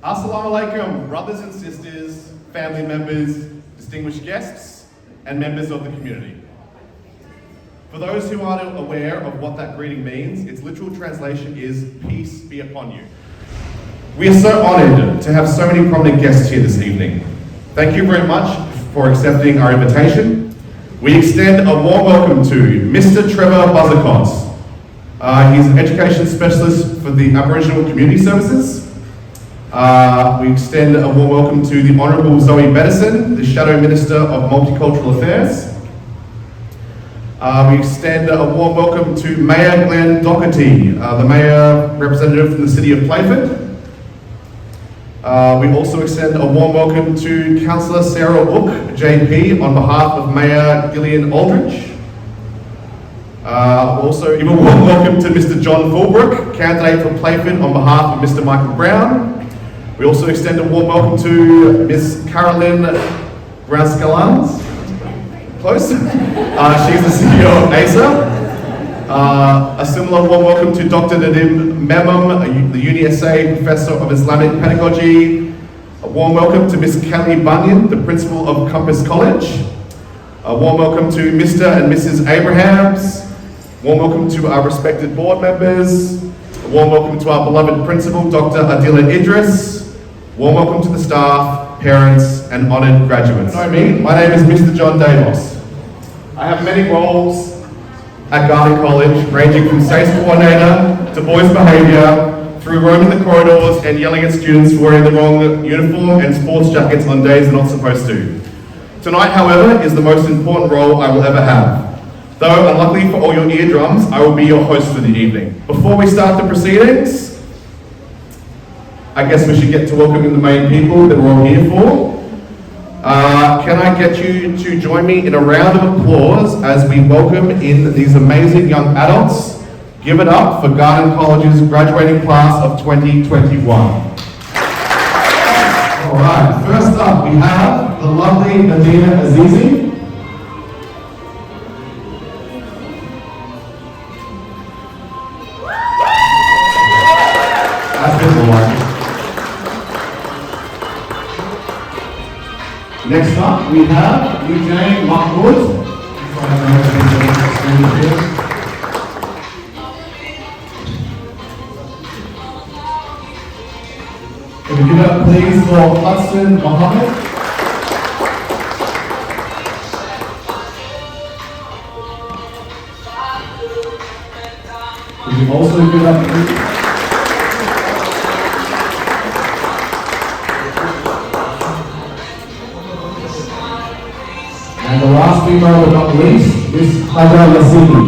Assalamu alaikum, brothers and sisters, family members, distinguished guests, and members of the community. For those who aren't aware of what that greeting means, its literal translation is peace be upon you. We are so honored to have so many prominent guests here this evening. Thank you very much for accepting our invitation. We extend a warm welcome to Mr. Trevor Buzzicott. He's an education specialist for the Aboriginal Community Services. We extend a warm welcome to the Honourable Zoe Beddison, the Shadow Minister of Multicultural Affairs. We extend a warm welcome to Mayor Glenn Doherty, the Mayor representative from the City of Playford. We also extend a warm welcome to Councillor Sarah Ook, JP, on behalf of Mayor Gillian Aldridge. Also, give a warm welcome to Mr. John Fulbrook, candidate for Playford on behalf of Mr. Michael Brown. We also extend a warm welcome to Miss Carolyn Branscalans. Close. She's the CEO of ASA. A similar warm welcome to Dr. Nadim Memam, the UniSA Professor of Islamic Pedagogy. A warm welcome to Miss Kelly Bunyan, the Principal of Compass College. A warm welcome to Mr. and Mrs. Abrahams. Warm welcome to our respected board members. A warm welcome to our beloved Principal, Dr. Adila Idris. Warm welcome to the staff, parents, and honoured graduates. Know me, my name is Mr. John Davos. I have many roles at Garlic College, ranging from SACE coordinator to boys behaviour, through roaming the corridors and yelling at students for wearing the wrong uniform and sports jackets on days they're not supposed to. Tonight, however, is the most important role I will ever have. Though, unluckily for all your eardrums, I will be your host for the evening. Before we start the proceedings, I guess we should get to welcoming the main people that we're all here for. Can I get you to join me in a round of applause as we welcome in these amazing young adults? Give it up for Garden College's graduating class of 2021. All right, first up we have the lovely Nadina Azizi. That's been the Next up, we have Eugene Mahmoud. Can we give it up please for Hudson Mohammed? Can we also give it up please? And the last female but not least is Haja Yassini.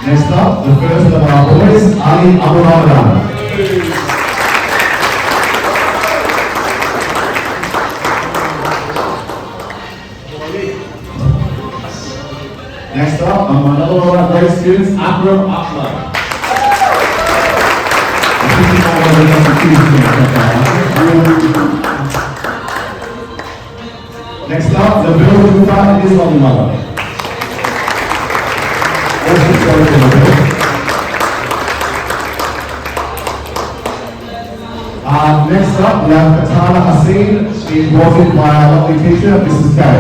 Next up, the first of our boys, Ali Abu Ramadan. Next up, another one of our great students, Akram Ahmad. Next up, the building part is on the mother. Next up, we have Katana Haseen, being brought in by our lovely teacher, Mrs. Kay.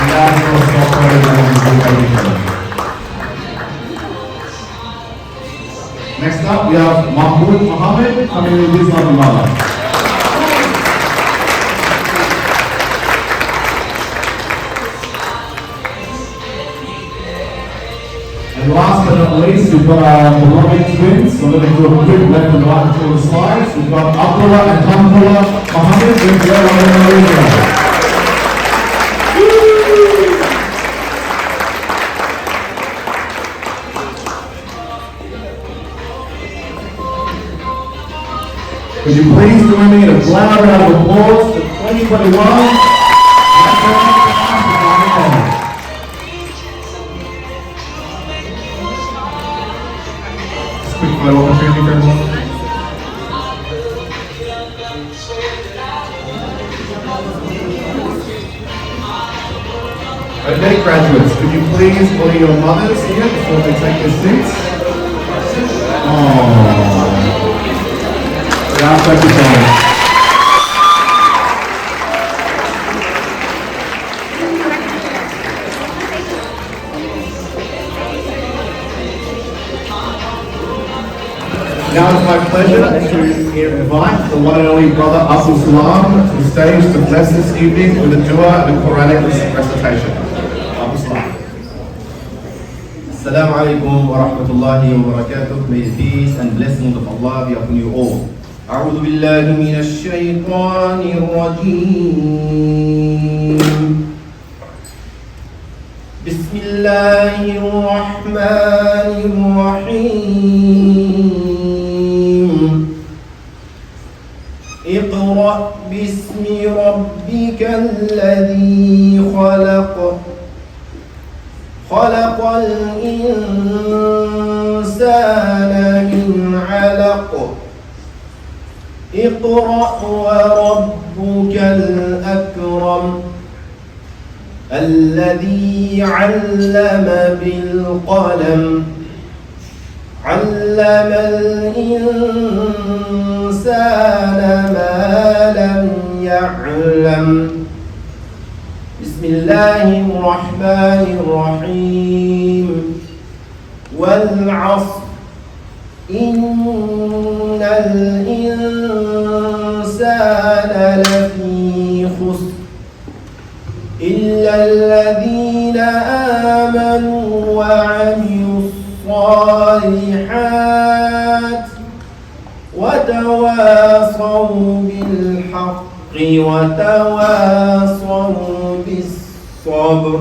And that's Next up, we have Mahmoud Mohammed coming in his lovely mother. And last but not least, we've got our beloved twins. So I'm going to do a quick left and right through the slides. We've got Abdullah and Hamdullah Mohammed with their Could you please join me in a loud round of applause for 2021? Just a quick photo opportunity for everyone. Okay, graduates, could you please honour your mothers here before they take their seats? Yeah, thank you so much. Now it's my pleasure to invite the one and only brother Abdul Salam to the stage to bless this evening with a dua and a Quranic recitation. Abdul Salam. Assalamu alaikum wa rahmatullahi wa barakatuh. May the peace and blessings of Allah be upon you all. أعوذ بالله من الشيطان الرجيم. بسم الله الرحمن الرحيم. اقرأ باسم ربك الذي خلق. خلق الإنسان من علق. اقرأ وربك الأكرم الذي علم بالقلم علم الإنسان ما لم يعلم. بسم الله الرحمن الرحيم. والعصر إن الإنسان لفي خسر إلا الذين آمنوا وعملوا الصالحات وتواصوا بالحق وتواصوا بالصبر.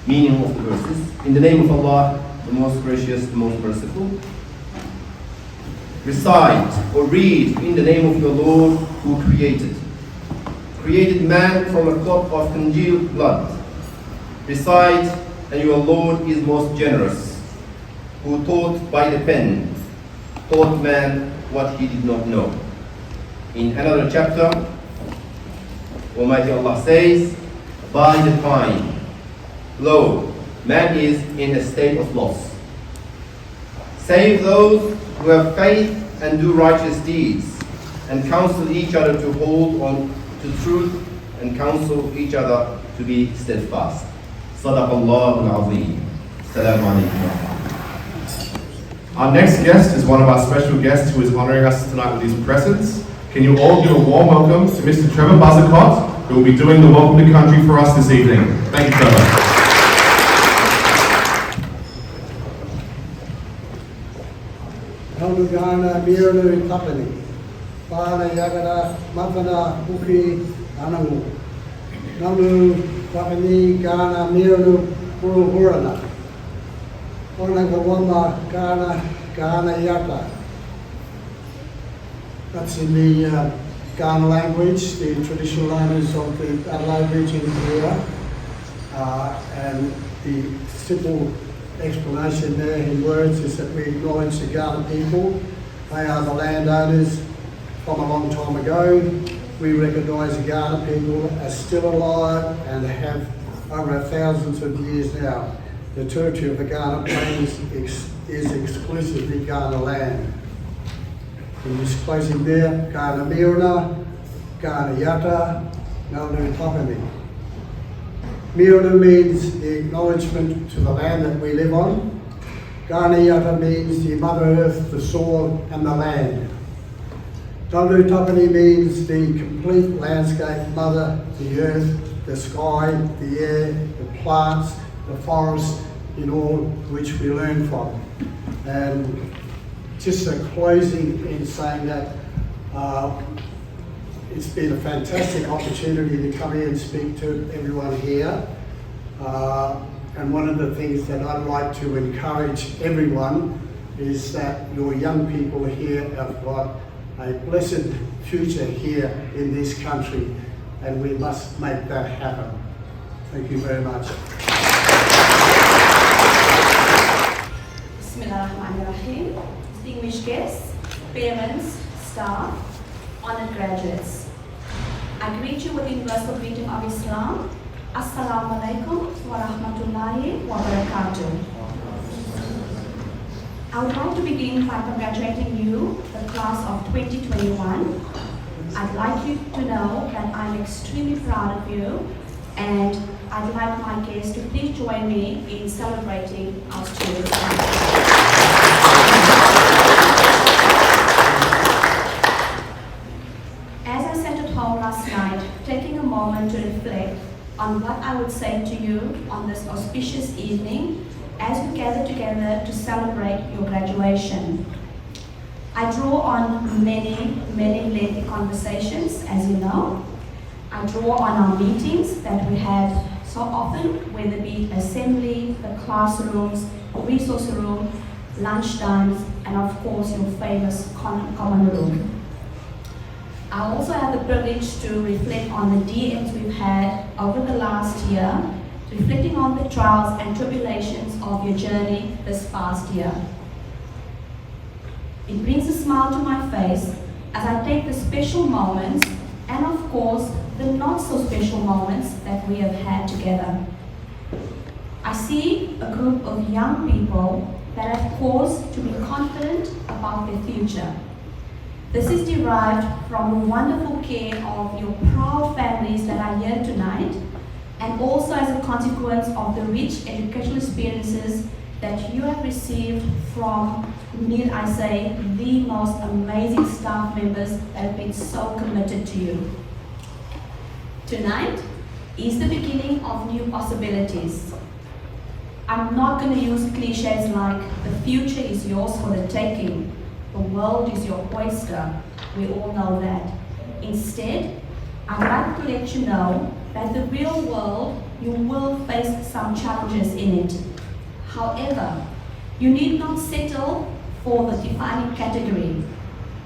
Meaning of the verses. In the name of Allah, the most gracious, the most merciful. Recite or read in the name of your Lord who created man from a clot of congealed blood. Recite, and your Lord is most generous, who taught by the pen, taught man what he did not know. In another chapter, Almighty Allah says, by the time, lo, man is in a state of loss. Save those who have faith and do righteous deeds, and counsel each other to hold on to truth, and counsel each other to be steadfast. Sadaqallahu al-Azim. Assalamu alaikum. Our next guest is one of our special guests who is honouring us tonight with his presence. Can you all give a warm welcome to Mr. Trevor Buzzicott, who will be doing the Welcome to Country for us this evening. Thank you, Trevor. Haudugana Mirlu Tapani, Pana Yagada, Mapana, Uki, Anamu, Namu, Tapani, Gana, Mirlu, Purana, Onagawama, Gana Yata. That's in the Ghana language, the traditional language of the Adelaide region here, and the simple explanation there in words is that we acknowledge the Ghana people. They are the landowners from a long time ago. We recognise the Ghana people as still alive and have over thousands of years now. The territory of the Ghana Plains is exclusively Ghana land. In this closing there, Ghana Miruna, Ghana Yata, Naunu Tapani. Miruna means the acknowledgement to the land that we live on. Ghana Yata means the Mother Earth, the soil and the land. Naunu Tapani means the complete landscape, Mother, the earth, the sky, the air, the plants, the forest, in all which we learn from. And just a closing in saying that it's been a fantastic opportunity to come here and speak to everyone here. And one of the things that I'd like to encourage everyone is that your young people here have got a blessed future here in this country, and we must make that happen. Thank you very much. Bismillahirrahmanirrahim. Distinguished guests, parents, staff, honored graduates. I greet you with the universal greeting of Islam. Assalamu alaikum wa rahmatullahi wa barakatuh. I would like to begin by congratulating you, the class of 2021. I'd like you to know that I'm extremely proud of you, and I'd like my guests to please join me in celebrating our students. As I sat at home last night, taking a moment to reflect on what I would say to you on this auspicious evening as we gather together to celebrate your graduation. I draw on many lengthy conversations, as you know. I draw on our meetings that we had so often, whether it be assembly, the classrooms, resource room, lunchtimes, and of course your famous common room. I also have the privilege to reflect on the DMs we've had over the last year, reflecting on the trials and tribulations of your journey this past year. It brings a smile to my face as I take the special moments and of course the not so special moments that we have had together. I see a group of young people that have cause to be confident about their future. This is derived from the wonderful care of your proud families that are here tonight, and also as a consequence of the rich educational experiences that you have received from, need I say, the most amazing staff members that have been so committed to you. Tonight is the beginning of new possibilities. I'm not going to use cliches like the future is yours for the taking, the world is your oyster, we all know that. Instead, I'd like to let you know that the real world, you will face some challenges in it. However, you need not settle for the defining category.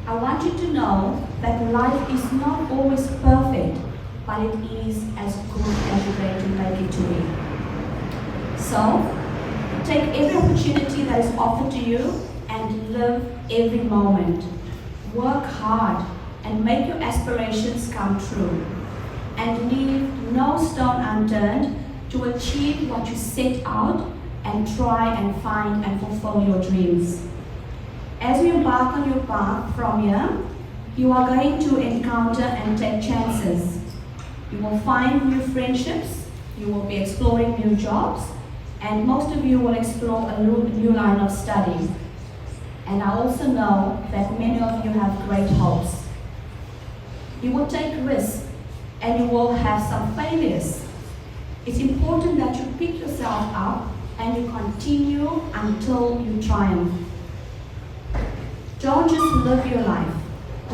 I want you to know that life is not always perfect, but it is as good as you're going to make it to be. So, take every opportunity that is offered to you and live every moment. Work hard and make your aspirations come true. And leave no stone unturned to achieve what you set out and try and find and fulfill your dreams. As you embark on your path from here, you are going to encounter and take chances. You will find new friendships, you will be exploring new jobs, and most of you will explore a new line of study. And I also know that many of you have great hopes. You will take risks and you will have some failures. It's important that you pick yourself up and you continue until you triumph. Don't just live your life,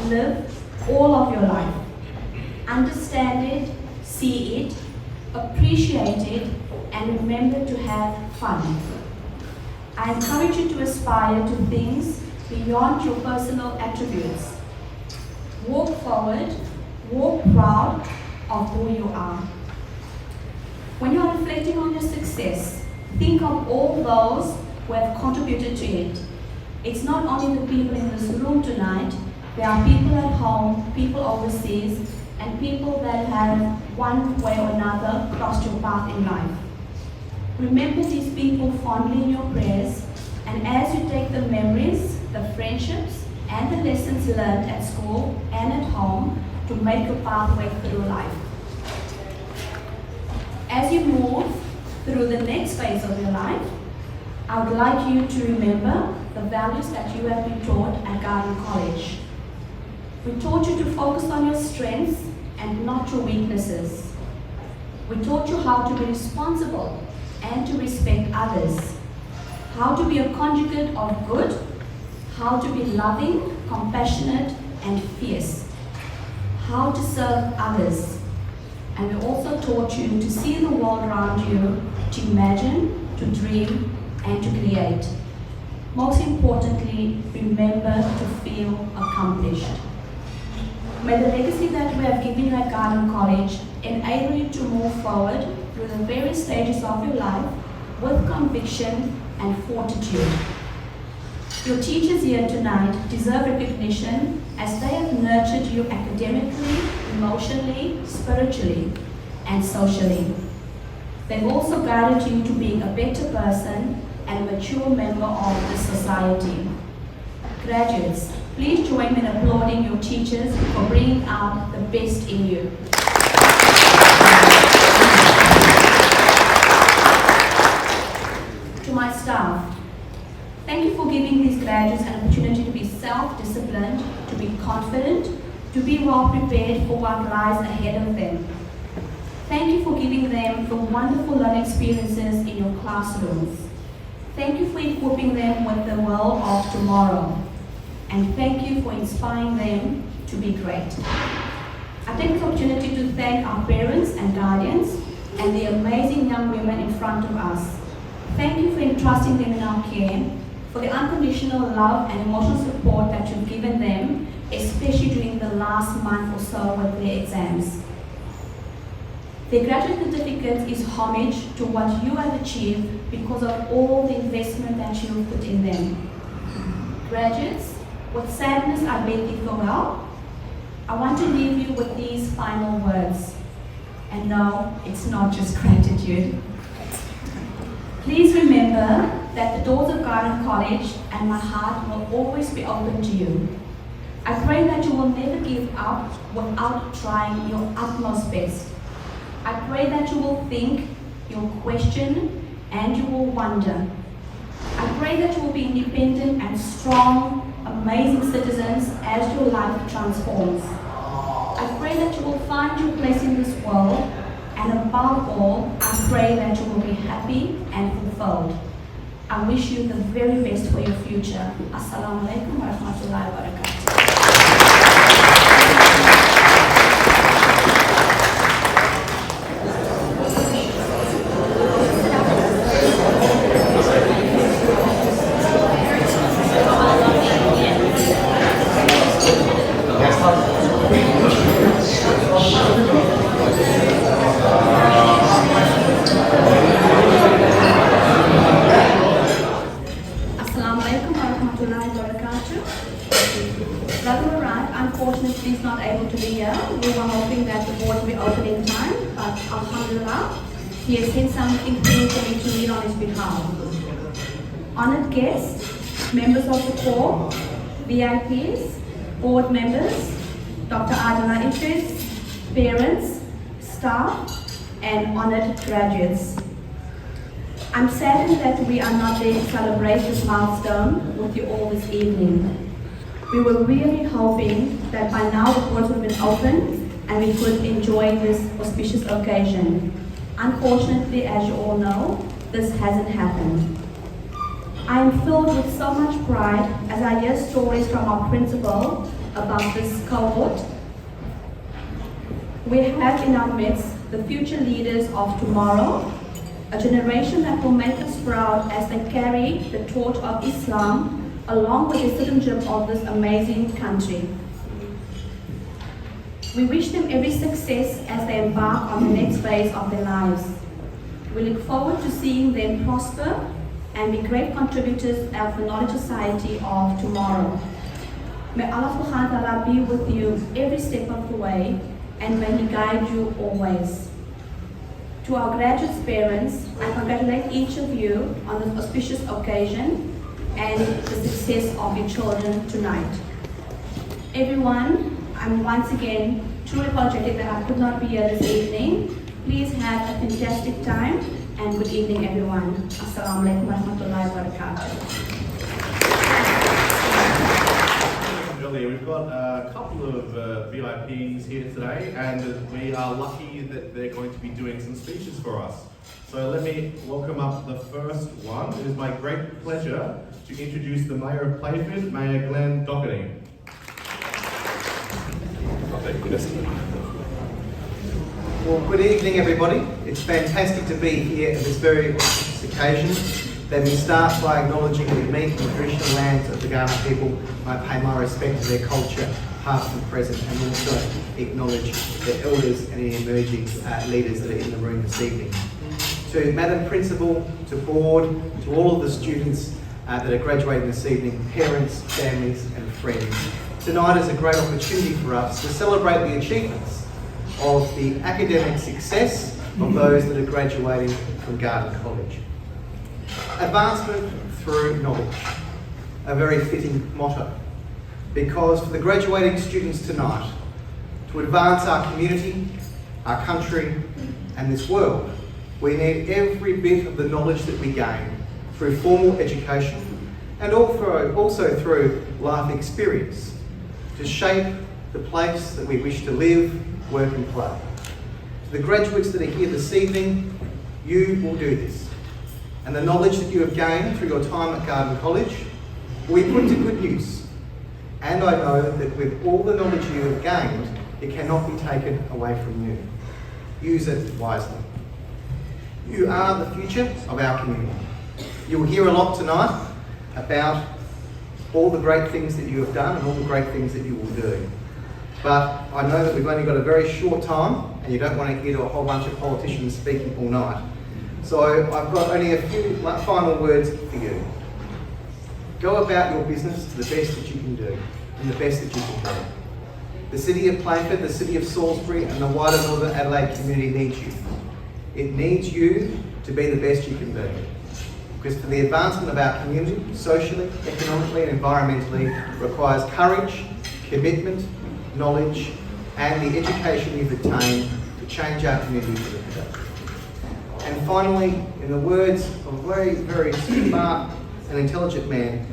live all of your life. Understand it, see it, appreciate it, and remember to have fun. I encourage you to aspire to things beyond your personal attributes. Walk forward, walk proud of who you are. When you are reflecting on your success, think of all those who have contributed to it. It's not only the people in this room tonight, there are people at home, people overseas, and people that have one way or another crossed your path in life. Remember these people fondly in your prayers, and as you take the memories, the friendships, and the lessons learned at school and at home to make your pathway through life. As you move through the next phase of your life, I would like you to remember the values that you have been taught at Garden College. We taught you to focus on your strengths and not your weaknesses. We taught you how to be responsible and to respect others, how to be a conjugate of good, how to be loving, compassionate, and fierce, how to serve others. And we also taught you to see the world around you, to imagine, to dream, and to create. Most importantly, remember to feel accomplished. May the legacy that we have given you at Garden College enable you to move forward through the various stages of your life with conviction and fortitude. Your teachers here tonight deserve recognition as they have nurtured you academically, emotionally, spiritually, and socially. They've also guided you to being a better person and a mature member of this society. Graduates, please join me in applauding your teachers for bringing out the best in you. To my staff, thank you for giving these graduates an opportunity to be self-disciplined, to be confident, to be well prepared for what lies ahead of them. Thank you for giving them the wonderful learning experiences in your classrooms. Thank you for equipping them with the world of tomorrow. And thank you for inspiring them to be great. I take this opportunity to thank our parents and guardians and the amazing young women in front of us. Thank you for entrusting them in our care, for the unconditional love and emotional support that you've given them, especially during the last month or so with their exams. The graduate certificate is homage to what you have achieved because of all the investment that you've put in them. Graduates, with sadness I bid you farewell. I want to leave you with these final words. And no, it's not just gratitude. Please remember that the doors of Garden College and my heart will always be open to you. I pray that you will never give up without trying your utmost best. I pray that you will think, you'll question, and you will wonder. I pray that you will be independent and strong, amazing citizens as your life transforms. I pray that you will find your place in this world, and above all, I pray that you will be happy and fulfilled. I wish you the very best for your future. Assalamu alaikum wa rahmatullahi wa barakatuh. Unfortunately, he's not able to be here. We were hoping that the board will be open in time, but alhamdulillah, he has sent something through for me to read on his behalf. Honored guests, members of the corps, VIPs, board members, Dr. Adela Idris, parents, staff, and honored graduates. I'm saddened that we are not there to celebrate this milestone with you all this evening. We were really hoping that by now the doors would have been open and we could enjoy this auspicious occasion. Unfortunately, as you all know, this hasn't happened. I am filled with so much pride as I hear stories from our principal about this cohort. We have in our midst the future leaders of tomorrow, a generation that will make us proud as they carry the torch of Islam along with the citizenship of this amazing country. We wish them every success as they embark on the next phase of their lives. We look forward to seeing them prosper and be great contributors of the knowledge society of tomorrow. May Allah subhanahu wa ta'ala be with you every step of the way and may He guide you always. To our graduates' parents, I congratulate each of you on this auspicious occasion and the success of your children tonight. Everyone, I'm once again truly apologetic that I could not be here this evening. Please have a fantastic time and good evening, everyone. Assalamu alaikum wa rahmatullahi wa barakatuh. Earlier, we've got a couple of VIPs here today, and we are lucky that they're going to be doing some speeches for us. So let me welcome up the first one. It is my great pleasure to introduce the Mayor of Playford, Mayor Glenn Doherty. Well, good evening, everybody. It's fantastic to be here at this very auspicious occasion. Let me start by acknowledging the unique and traditional lands of the Ghana people. I pay my respect to their culture, past and present, and also acknowledge the elders and the emerging leaders that are in the room this evening. To Madam Principal, to Board, to all of the students that are graduating this evening, parents, families and friends. Tonight is a great opportunity for us to celebrate the achievements of the academic success of those that are graduating from Garden College. Advancement through knowledge, a very fitting motto, because for the graduating students tonight, to advance our community, our country, and this world, we need every bit of the knowledge that we gain through formal education and also through life experience to shape the place that we wish to live, work and play. To the graduates that are here this evening, you will do this. And the knowledge that you have gained through your time at Garden College will be put to good use. And I know that with all the knowledge you have gained, it cannot be taken away from you. Use it wisely. You are the future of our community. You will hear a lot tonight about all the great things that you have done and all the great things that you will do. But I know that we've only got a very short time and you don't want to hear a whole bunch of politicians speaking all night. So I've got only a few final words for you. Go about your business to the best that you can do and the best that you can do. The City of Playford, the City of Salisbury and the wider Northern Adelaide community needs you. It needs you to be the best you can be. Because for the advancement of our community, socially, economically and environmentally, requires courage, commitment, knowledge and the education you've attained to change our community for the better. And finally, in the words of a very, very smart and intelligent man,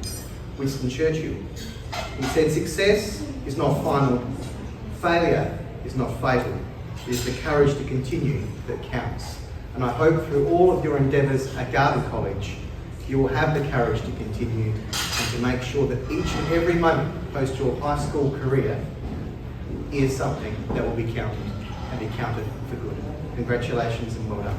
Winston Churchill, he said, "Success is not final, failure is not fatal, it is the courage to continue that counts." And I hope through all of your endeavours at Garden College, you will have the courage to continue and to make sure that each and every moment post your high school career is something that will be counted and be counted for good. Congratulations and well done.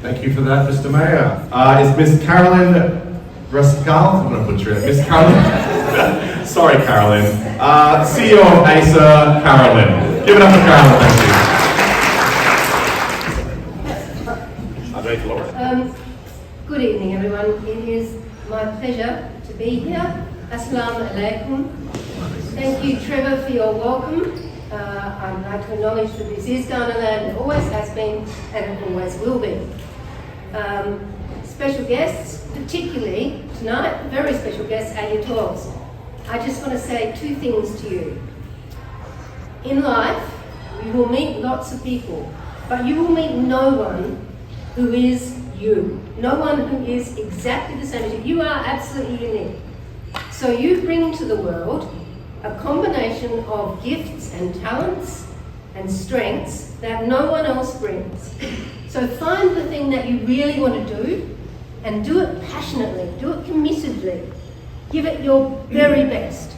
Thank you for that, Mr. Mayor. Is Miss Carolyn Rascal? I'm going to butcher it. Miss Carolyn. Sorry, Carolyn. CEO of ASA, Carolyn. Give it up for Carolyn, thank you. Good evening, everyone. It is my pleasure to be here. Assalamu alaikum. Thank you, Trevor, for your welcome. I'd like to acknowledge that this is Ghana land, it always has been, and it always will be. Special guests, particularly tonight, very special guests, our Year 12s. I just want to say two things to you. In life, you will meet lots of people, but you will meet no one who is you. No one who is exactly the same as you. You are absolutely unique. So you bring to the world a combination of gifts and talents and strengths that no one else brings. So find the thing that you really want to do and do it passionately, do it committedly. Give it your very best.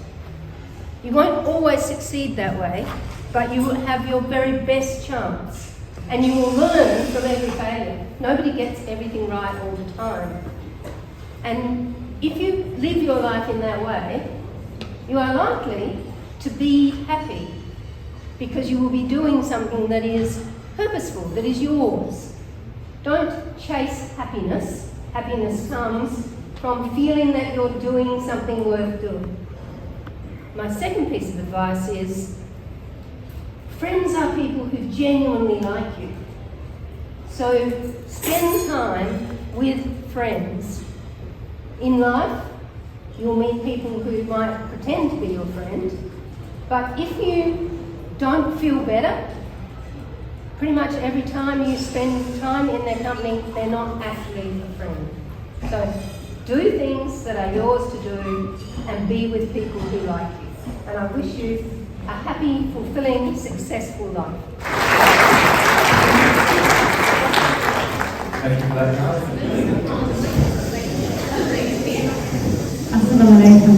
You won't always succeed that way, but you will have your very best chance. And you will learn from every failure. Nobody gets everything right all the time. And if you live your life in that way, you are likely to be happy because you will be doing something that is purposeful, that is yours. Don't chase happiness. Happiness comes from feeling that you're doing something worth doing. My second piece of advice is, friends are people who genuinely like you. So spend time with friends. In life, you'll meet people who might pretend to be your friend, but if you don't feel better, pretty much every time you spend time in their company, they're not actually a friend. So do things that are yours to do and be with people who like you. And I wish you a happy, fulfilling, successful life. Thank you for that, Carolyn. Assalamu alaikum.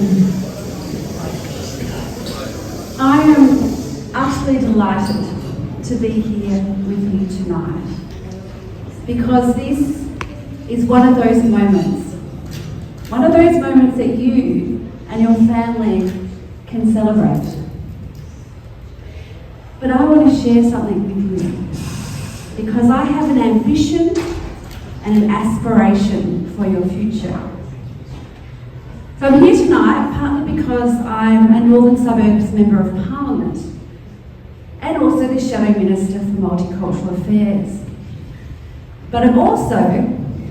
I am utterly delighted to be here with you tonight because this is one of those moments that you and your family can celebrate. But I want to share something with you because I have an ambition and an aspiration for your future. So I'm here tonight partly because I'm a Northern Suburbs Member of Parliament and also the Shadow Minister for Multicultural Affairs. But I'm also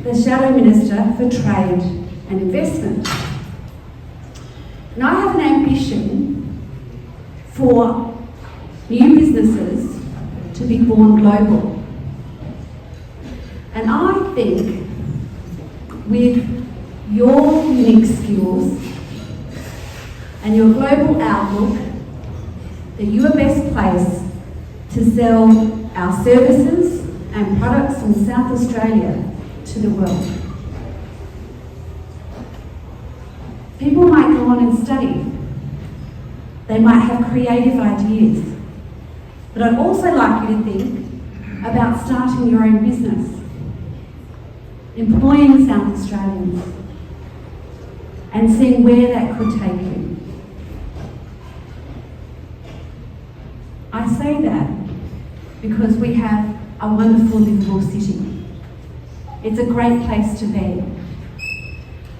the Shadow Minister for Trade and Investment. And I have an ambition for new businesses to be born global. And I think with your unique skills and your global outlook that you are best placed to sell our services and products from South Australia to the world. People might go on and study. They might have creative ideas. But I'd also like you to think about starting your own business, employing South Australians, and seeing where that could take you. I say that because we have a wonderful livable city. It's a great place to be.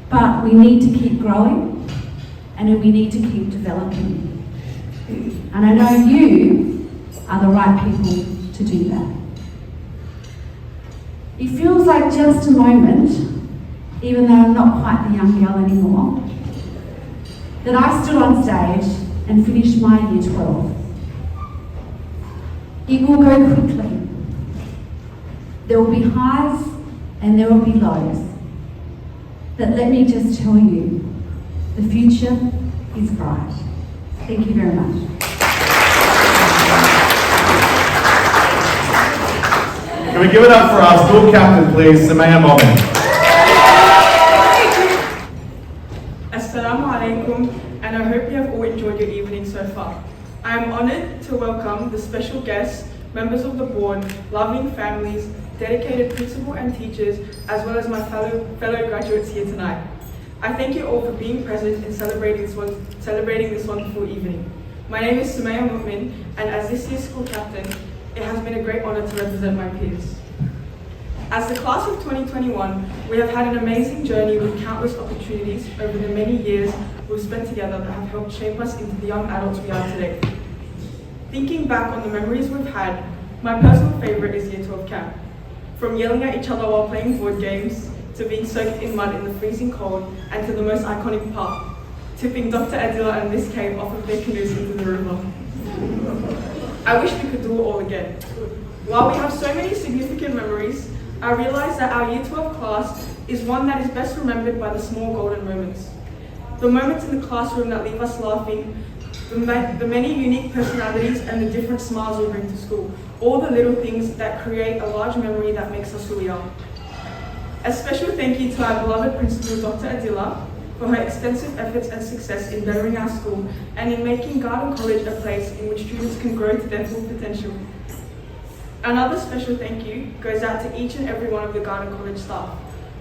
But we need to keep growing and we need to keep developing. And I know you are the right people to do that. It feels like just a moment, even though I'm not quite the young girl anymore, that I stood on stage and finished my year 12. It will go quickly. There will be highs and there will be lows. But let me just tell you, the future is bright. Thank you very much. Can we give it up for our school captain, please, Samaya Momin? Assalamu alaikum, and I hope you have all enjoyed your evening so far. I am honoured to welcome the special guests, members of the board, loving families, dedicated principal and teachers, as well as my fellow graduates here tonight. I thank you all for being present and celebrating this wonderful evening. My name is Sumaya Mu'min, and as this year's school captain, it has been a great honour to represent my peers. As the class of 2021, we have had an amazing journey with countless opportunities over the many years we've spent together that have helped shape us into the young adults we are today. Thinking back on the memories we've had, my personal favourite is Year 12 camp. From yelling at each other while playing board games, to being soaked in mud in the freezing cold, and to the most iconic part, tipping Dr. Adila and Miss Kate off of their canoes into the river. I wish we could do it all again. While we have so many significant memories, I realise that our Year 12 class is one that is best remembered by the small golden moments. The moments in the classroom that leave us laughing, the many unique personalities and the different smiles we bring to school. All the little things that create a large memory that makes us who we are. A special thank you to our beloved principal, Dr. Adila, for her extensive efforts and success in bettering our school and in making Garden College a place in which students can grow to their full potential. Another special thank you goes out to each and every one of the Garden College staff.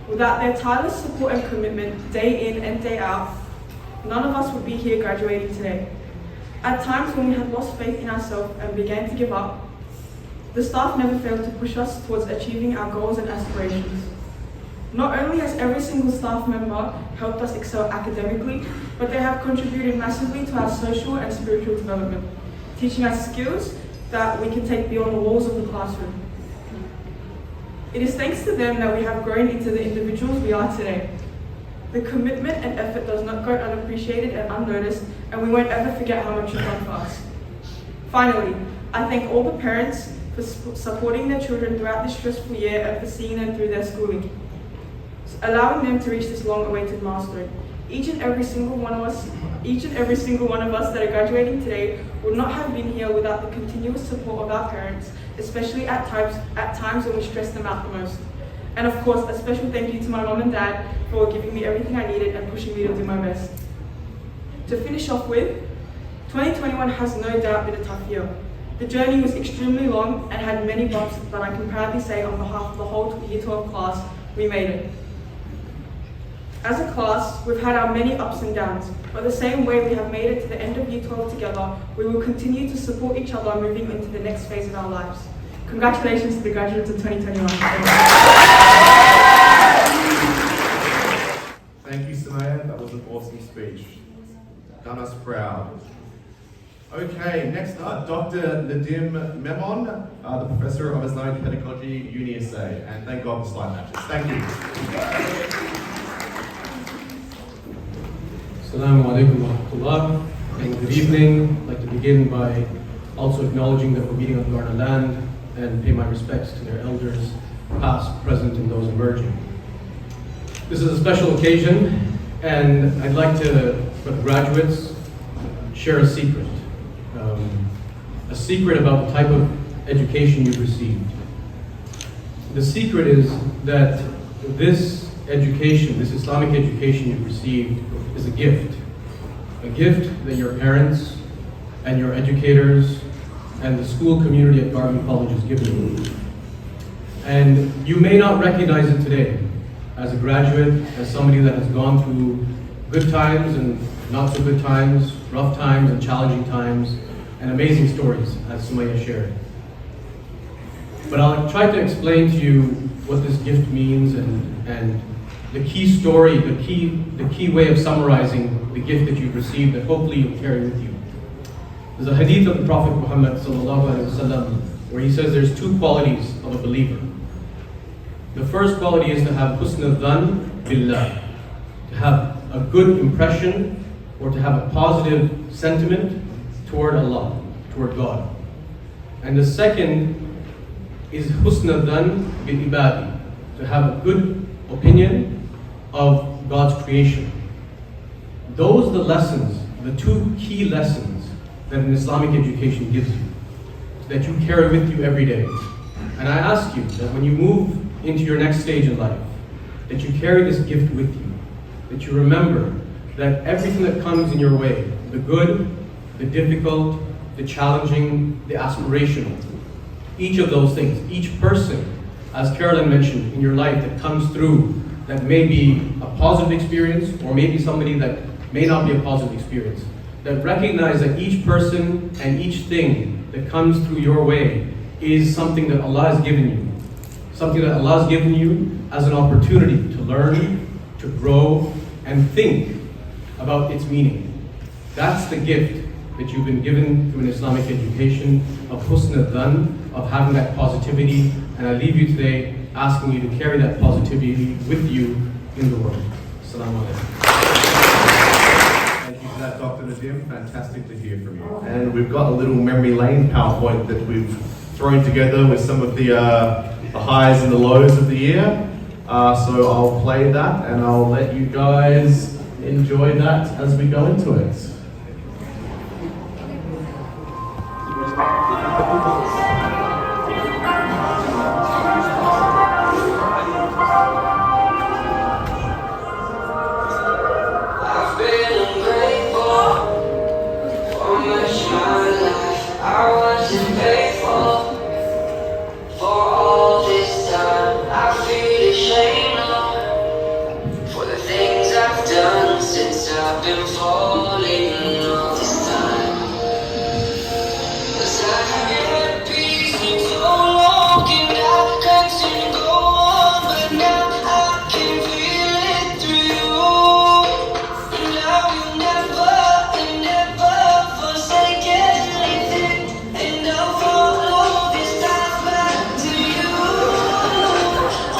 Without their tireless support and commitment, day in and day out, none of us would be here graduating today. At times when we had lost faith in ourselves and began to give up, the staff never failed to push us towards achieving our goals and aspirations. Not only has every single staff member helped us excel academically, but they have contributed massively to our social and spiritual development, teaching us skills that we can take beyond the walls of the classroom. It is thanks to them that we have grown into the individuals we are today. The commitment and effort does not go unappreciated and unnoticed, and we won't ever forget how much you've done for us. Finally, I thank all the parents for supporting their children throughout this stressful year and for seeing them through their schooling, allowing them to reach this long-awaited milestone. Each and every single one of us that are graduating today would not have been here without the continuous support of our parents, especially at times when we stress them out the most. And of course, a special thank you to my mum and dad for giving me everything I needed and pushing me to do my best. To finish off with, 2021 has no doubt been a tough year. The journey was extremely long and had many bumps, but I can proudly say on behalf of the whole Year 12 class, we made it. As a class, we've had our many ups and downs, but the same way we have made it to the end of Year 12 together, we will continue to support each other moving into the next phase of our lives. Congratulations to the graduates of 2021. Thank you so Sumaya. That was an awesome speech. Done us proud. Okay, next up, Dr. Nadim Memon, the Professor of Islamic Pedagogy, UniSA. And thank God for slide matches. Thank you. Assalamu alaikum wa rahmatullah, and good evening. I'd like to begin by also acknowledging that we're meeting on Garda land and pay my respects to their elders, past, present, and those emerging. This is a special occasion, and I'd like to, for the graduates, share a secret. A secret about the type of education you've received. The secret is that this education, this Islamic education you've received, is a gift. A gift that your parents and your educators and the school community at Garden College has given you. And you may not recognize it today as a graduate, as somebody that has gone through good times and not so good times, rough times and challenging times, and amazing stories, as Sumaya shared. But I'll try to explain to you what this gift means and the key story, the key way of summarizing the gift that you've received that hopefully you'll carry with you. There's a hadith of the Prophet Muhammad ﷺ where he says there's two qualities of a believer. The first quality is to have husn al-dhan billah, to have a good impression or to have a positive sentiment toward Allah, toward God. And the second is husn al-dhan bil ibadi, to have a good opinion of God's creation. Those are the lessons, the two key lessons that an Islamic education gives you, that you carry with you every day. And I ask you that when you move into your next stage in life, that you carry this gift with you, that you remember that everything that comes in your way, the good, the difficult, the challenging, the aspirational, each of those things, each person, as Carolyn mentioned, in your life that comes through, that may be a positive experience or maybe somebody that may not be a positive experience, that recognize that each person and each thing that comes through your way is something that Allah has given you. Something that Allah has given you as an opportunity to learn, to grow, and think about its meaning. That's the gift that you've been given through an Islamic education of husn al-dhan, of having that positivity. And I leave you today asking you to carry that positivity with you in the world. Assalamu alaikum. Thank you for that, Dr. Nadim. Fantastic to hear from you. And we've got a little memory lane PowerPoint that we've thrown together with some of the highs and the lows of the year. So I'll play that and I'll let you guys enjoy that as we go into it. I've been falling all this time. 'Cause I had peace for so long and I can't seem to go on, but now I can feel it through you. And I will never forsake anything, and I'll follow this time back to you.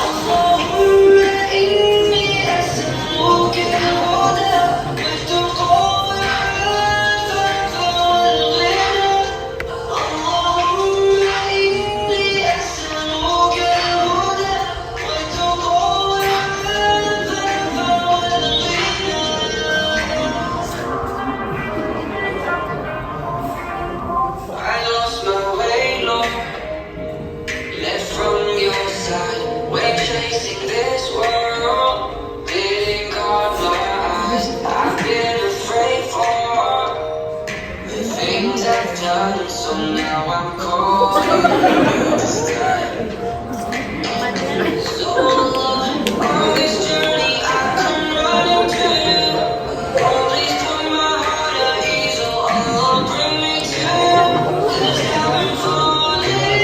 Allahumma inni as'aluka al-huda. So now I'm calling you this time. So on this journey I come running to you. Oh, please put my heart at ease. Oh, Allah, bring me to you. 'Cause I've been falling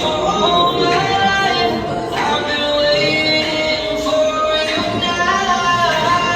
for all my life. I've been waiting for you now.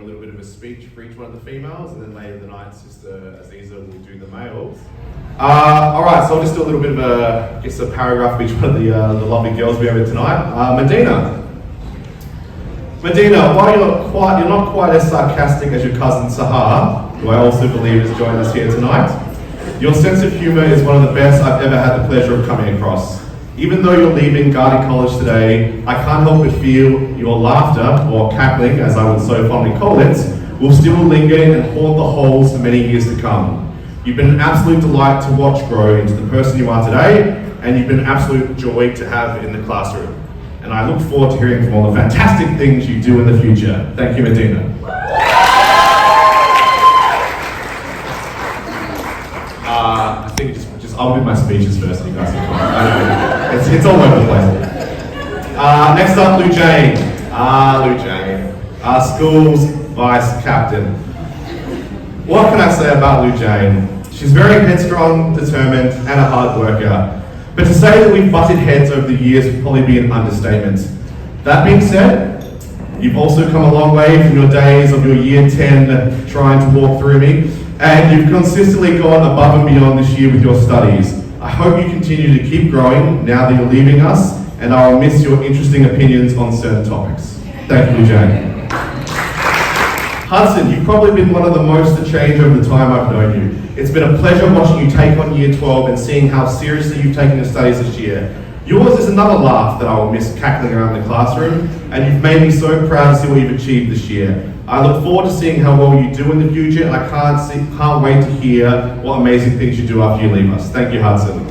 a little bit of a speech for each one of the females, and then later the night, Sister Aziza will do the males. All right, so I'll just do a little bit of a paragraph for each one of the lovely girls we have here tonight. Medina, while you're not quite as sarcastic as your cousin Sahar, who I also believe has joined us here tonight, your sense of humour is one of the best I've ever had the pleasure of coming across. Even though you're leaving Gardy College today, I can't help but feel your laughter, or cackling as I would so fondly call it, will still linger and haunt the halls for many years to come. You've been an absolute delight to watch grow into the person you are today, and you've been an absolute joy to have in the classroom. And I look forward to hearing from all the fantastic things you do in the future. Thank you, Medina. I think just I'll do my speeches first, you guys can come. I know, it's all over the place. Next up, Lou Jane. Lou Jane. Our school's vice captain. What can I say about Lou Jane? She's very headstrong, determined, and a hard worker. But to say that we've butted heads over the years would probably be an understatement. That being said, you've also come a long way from your days of your year 10 trying to walk through me, and you've consistently gone above and beyond this year with your studies. I hope you continue to keep growing now that you're leaving us, and I will miss your interesting opinions on certain topics. Thank you, Jane. Hudson, you've probably been one of the most to change over the time I've known you. It's been a pleasure watching you take on year 12 and seeing how seriously you've taken your studies this year. Yours is another laugh that I will miss cackling around the classroom, and you've made me so proud to see what you've achieved this year. I look forward to seeing how well you do in the future, and I can't wait to hear what amazing things you do after you leave us. Thank you, Hudson.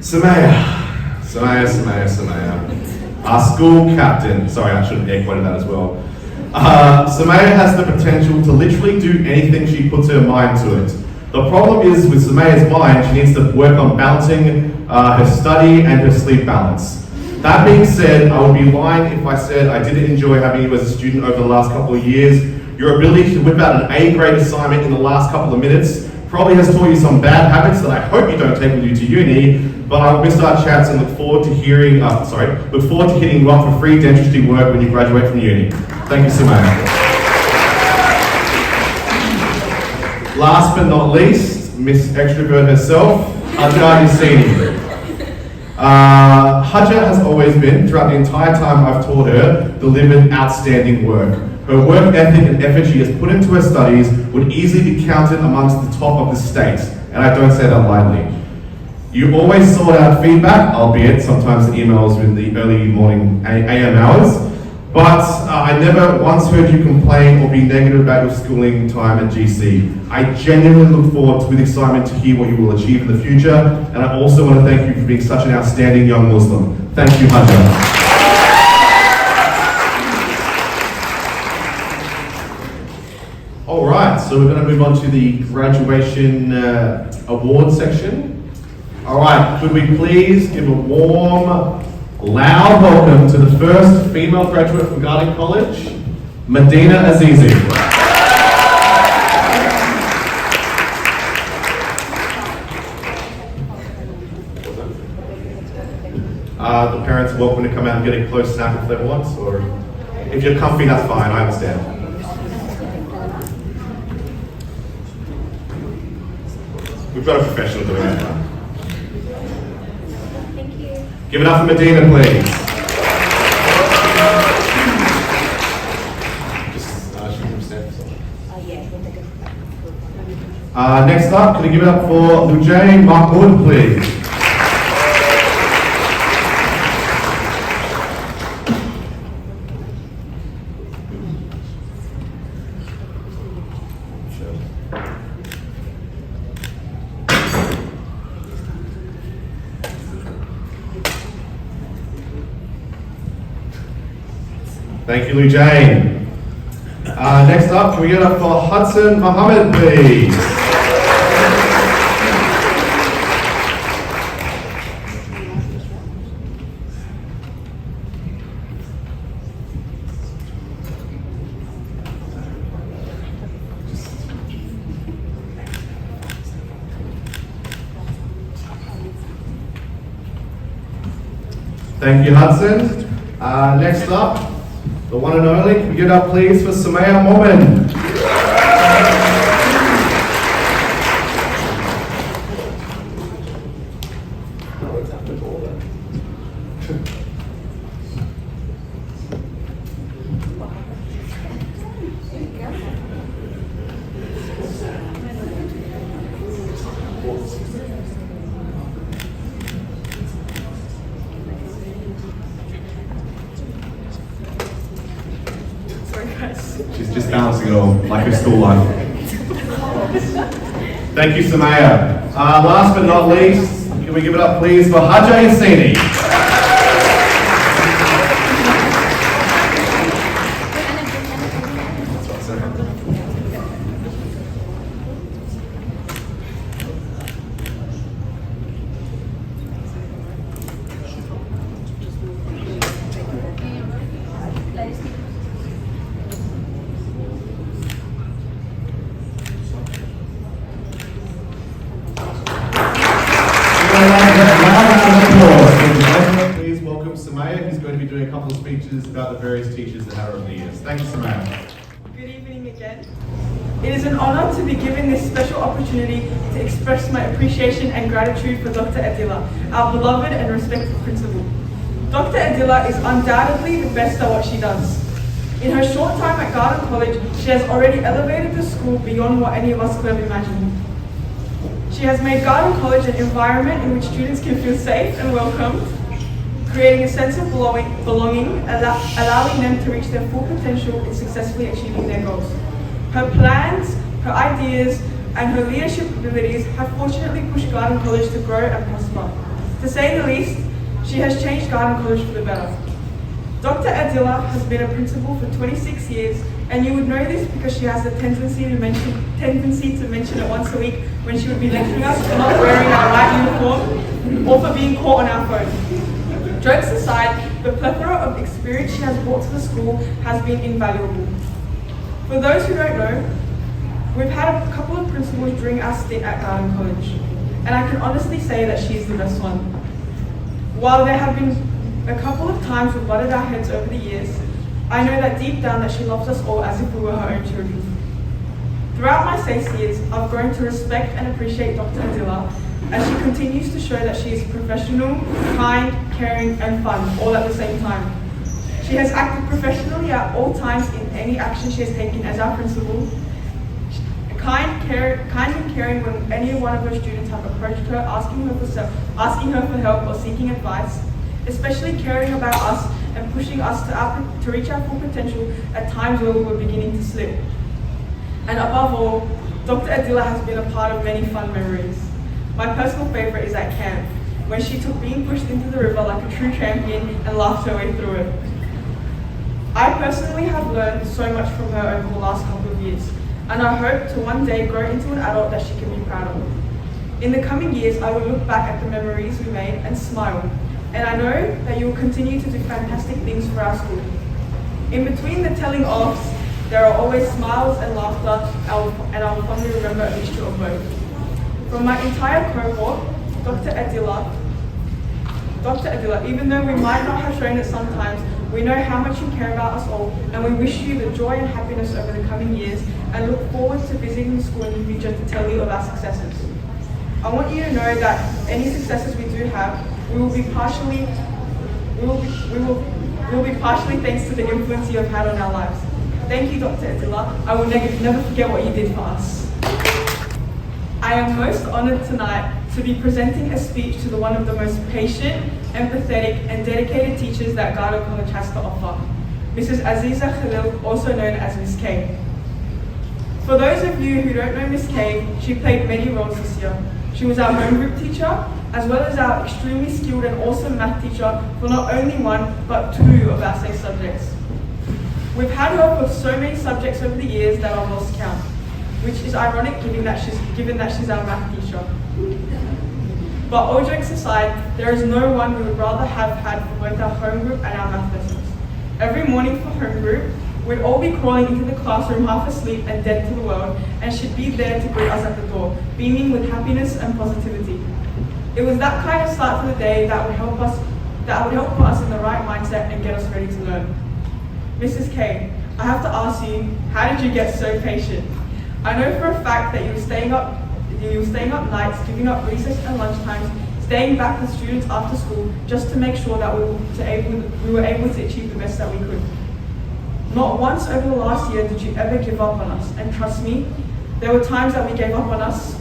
Samaya. Our school captain. Sorry, I should have air quoted that as well. Samaya has the potential to literally do anything she puts her mind to it. The problem is with Samaya's mind, she needs to work on balancing her study and her sleep balance. That being said, I would be lying if I said I didn't enjoy having you as a student over the last couple of years. Your ability to whip out an A-grade assignment in the last couple of minutes probably has taught you some bad habits that I hope you don't take with you to uni, but I will miss our chats and look forward to hitting you up for free dentistry work when you graduate from uni. Thank you, Samaya. Last but not least, Miss Extrovert herself, Hajar Yassini. Hajar has always been, throughout the entire time I've taught her, delivered outstanding work. Her work ethic and effort she has put into her studies would easily be counted amongst the top of the state, and I don't say that lightly. You always sort out feedback, albeit sometimes the emails in the early morning AM hours, but I never once heard you complain or be negative about your schooling time at GC. I genuinely look forward with excitement to hear what you will achieve in the future, and I also want to thank you for being such an outstanding young Muslim. Thank you, Hajar. All right, so we're going to move on to the graduation award section. All right, could we please give a warm, loud welcome to the first female graduate from Gardy College, Medina Azizi. The parents are welcome to come out and get a close snap if they want, or if you're comfy, that's fine, I understand. We've got a professional doing that now. Thank you. Give it up for Medina, please. Next up, can you give it up for Lujay Mahmoud, please? Thank you, Lou Jane. Next up, can we get up for Hudson Mohammed, please? Thank you, Hudson. Next up, the one and only, can we give it up please for Sumaya Momin? She's just balancing it all, like her school life. Thank you, Sumaya. Last but not least, can we give it up please for Hajja Yassini? Please welcome Sumaya, who's going to be doing a couple of speeches about the various teachers that have over the years. Thank you, Sumaya. Good evening again. It is an honor to be given this special opportunity to express my appreciation and gratitude for Dr. Adila, our beloved and respected principal. Dr. Adila is undoubtedly the best at what she does. In her short time at Garden College, she has already elevated the school beyond what any of us could have imagined. She has made Garden College an environment in which students can feel safe and welcomed, creating a sense of belonging, allowing them to reach their full potential in successfully achieving their goals. Her plans, her ideas, and her leadership abilities have fortunately pushed Garden College to grow and prosper. To say the least, she has changed Garden College for the better. Dr. Adila has been a principal for 26 years, and you would know this because she has the tendency to mention it once a week when she would be lecturing us for not wearing our white uniform or for being caught on our phone. Jokes aside, the plethora of experience she has brought to the school has been invaluable. For those who don't know, we've had a couple of principals during our stint at Garden College, and I can honestly say that she is the best one. While there have been a couple of times we've butted our heads over the years, I know that deep down that she loves us all as if we were her own children. Throughout my 6 years, I've grown to respect and appreciate Dr. Adila as she continues to show that she is professional, kind, caring, and fun, all at the same time. She has acted professionally at all times in any action she has taken as our principal. Kind and caring when any one of her students have approached her, asking her for help or seeking advice, especially caring about us and pushing us to reach our full potential at times where we were beginning to slip. And above all, Dr. Adila has been a part of many fun memories. My personal favourite is at camp, when she took being pushed into the river like a true champion and laughed her way through it. I personally have learned so much from her over the last couple of years, and I hope to one day grow into an adult that she can be proud of. In the coming years, I will look back at the memories we made and smile, and I know that you will continue to do fantastic things for our school. In between the telling offs, there are always smiles and laughter, and I will fondly remember a mixture of both. From my entire cohort, Dr. Adila, even though we might not have shown it sometimes, we know how much you care about us all, and we wish you the joy and happiness over the coming years, and look forward to visiting the school in the future to tell you of our successes. I want you to know that any successes we do have, will be partially thanks to the influence you have had on our lives. Thank you, Dr. Adila. I will never forget what you did for us. I am most honoured tonight to be presenting a speech to one of the most patient, empathetic, and dedicated teachers that Garden College has to offer, Mrs. Aziza Khalil, also known as Miss K. For those of you who don't know Miss K, she played many roles this year. She was our home group teacher, as well as our extremely skilled and awesome math teacher for not only one, but 2 of our 6 subjects. We've had her for so many subjects over the years that I've lost count, which is ironic given that she's our math teacher. But all jokes aside, there is no one we would rather have had for both our home group and our math lessons. Every morning for home group, we'd all be crawling into the classroom half asleep and dead to the world, and she'd be there to greet us at the door, beaming with happiness and positivity. It was that kind of start to the day that would help us that would help put us in the right mindset and get us ready to learn. Mrs. K, I have to ask you, how did you get so patient? I know for a fact that you were staying up nights, giving up recess and lunchtimes, staying back with students after school just to make sure that we were able to achieve the best that we could. Not once over the last year did you ever give up on us, and trust me, there were times that we gave up on us.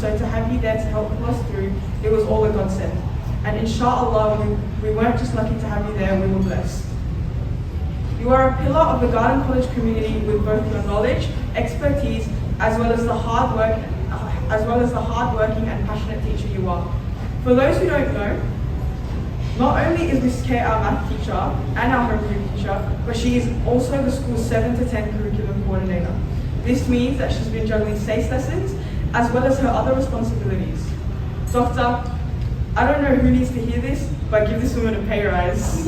So to have you there to help pull us through, it was all a godsend. And inshallah, we weren't just lucky to have you there, we were blessed. You are a pillar of the Garden College community with both your knowledge, expertise, as well as the hardworking and passionate teacher you are. For those who don't know, not only is Ms. K our math teacher and our homeroom teacher, but she is also the school's 7 to 10 curriculum coordinator. This means that she's been juggling SACE lessons as well as her other responsibilities. Doctor, I don't know who needs to hear this, but give this woman a pay rise.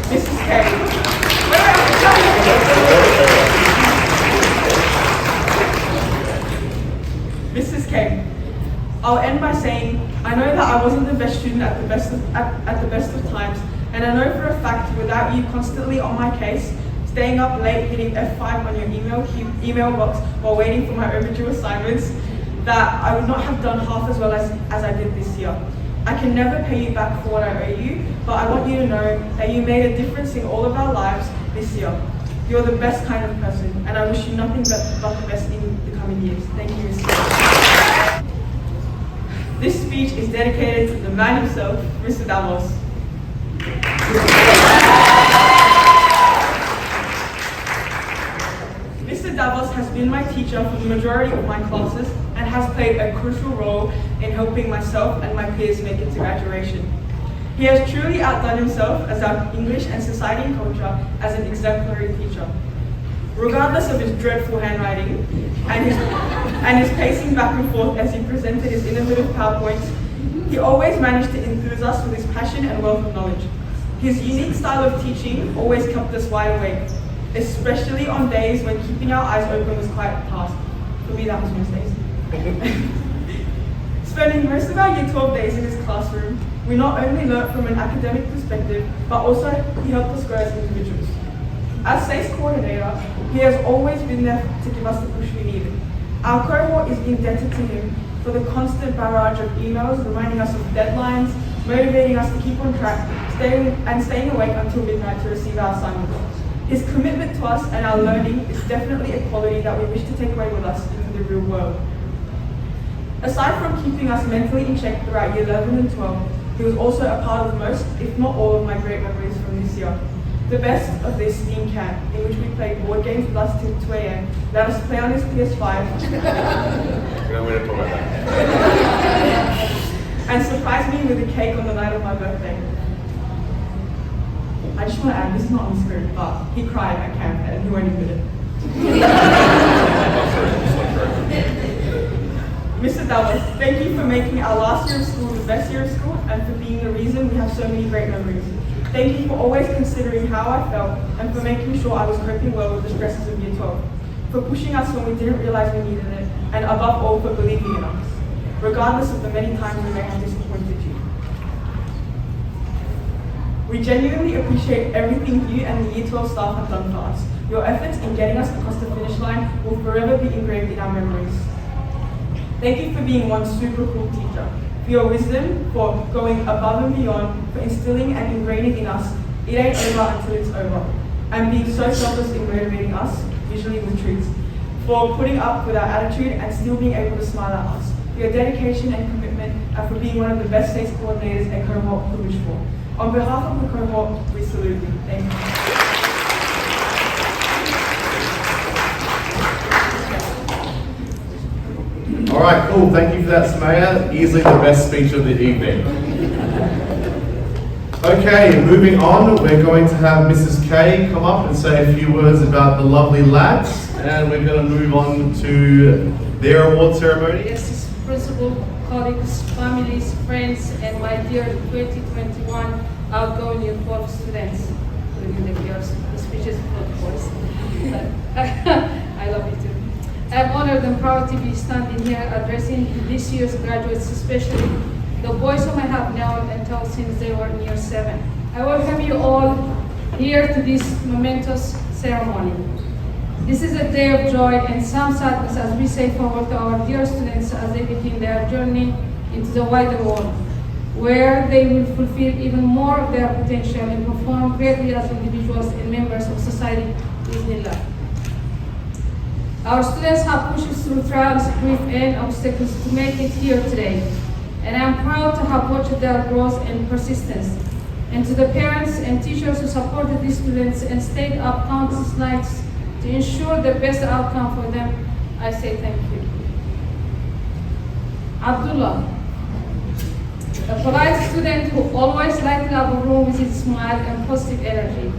Mrs. K. Mrs. K, I'll end by saying, I know that I wasn't the best student at the best of times, and I know for a fact without you constantly on my case, staying up late hitting F5 on your email box while waiting for my overdue assignments, that I would not have done half as well as I did this year. I can never pay you back for what I owe you, but I want you to know that you made a difference in all of our lives this year. You're the best kind of person, and I wish you nothing but the best in the coming years. Thank you, Mr. This speech is dedicated to the man himself, Mr. Davos. Mr. Davos has been my teacher for the majority of my classes and has played a crucial role in helping myself and my peers make it to graduation. He has truly outdone himself as our English and society and culture as an exemplary teacher. Regardless of his dreadful handwriting and his pacing back and forth as he presented his innovative PowerPoints, he always managed to enthuse us with his passion and wealth of knowledge. His unique style of teaching always kept us wide awake, especially on days when keeping our eyes open was quite a task. For me, that was Wednesdays. Spending most of our Year 12 days in his classroom, we not only learnt from an academic perspective, but also he helped us grow as individuals. As SACE coordinator, he has always been there to give us the push we needed. Our cohort is indebted to him for the constant barrage of emails reminding us of deadlines, motivating us to keep on track, staying awake until midnight to receive our assignments. His commitment to us and our learning is definitely a quality that we wish to take away with us into the real world. Aside from keeping us mentally in check throughout Year 11 and 12, he was also a part of most, if not all, of my great memories from this year. The best of this being camp, in which we played board games with us till 2 a.m., let us play on his PS5, and surprised me with a cake on the night of my birthday. I just want to add, this is not on the script, but he cried at camp and he won't admit it. Mr. Davos, thank you for making our last year of school the best year of school and for being the reason we have so many great memories. Thank you for always considering how I felt and for making sure I was coping well with the stresses of Year 12. For pushing us when we didn't realize we needed it, and above all for believing in us, regardless of the many times we may have disappointed you. We genuinely appreciate everything you and the Year 12 staff have done for us. Your efforts in getting us across the finish line will forever be engraved in our memories. Thank you for being one super cool teacher, for your wisdom, for going above and beyond, for instilling and ingraining in us, it ain't over until it's over, and being so selfless in motivating us, usually with treats, for putting up with our attitude and still being able to smile at us, for your dedication and commitment, and for being one of the best SACE coordinators a cohort could wish for. On behalf of the cohort, we salute you. Thank you. All right, cool. Thank you for that, Samaya. Easily the best speech of the evening. Okay, moving on, we're going to have Mrs. K come up and say a few words about the lovely lads, and we're going to move on to their award ceremony. Yes, principal, colleagues, families, friends, and my dear 2021 outgoing Year 12 students. Within the girls, the speech is for the boys. I love you too. I'm honored and proud to be standing here addressing this year's graduates, especially the boys whom I have known and taught since they were in year 7. I welcome you all here to this momentous ceremony. This is a day of joy and some sadness as we say forward to our dear students as they begin their journey into the wider world, where they will fulfill even more of their potential and perform greatly as individuals and members of society, Bismillah. Our students have pushed us through trials, grief, and obstacles to make it here today, and I am proud to have watched their growth and persistence. And to the parents and teachers who supported these students and stayed up countless nights to ensure the best outcome for them, I say thank you. Abdullah, a polite student who always lighted up a room with his smile and positive energy.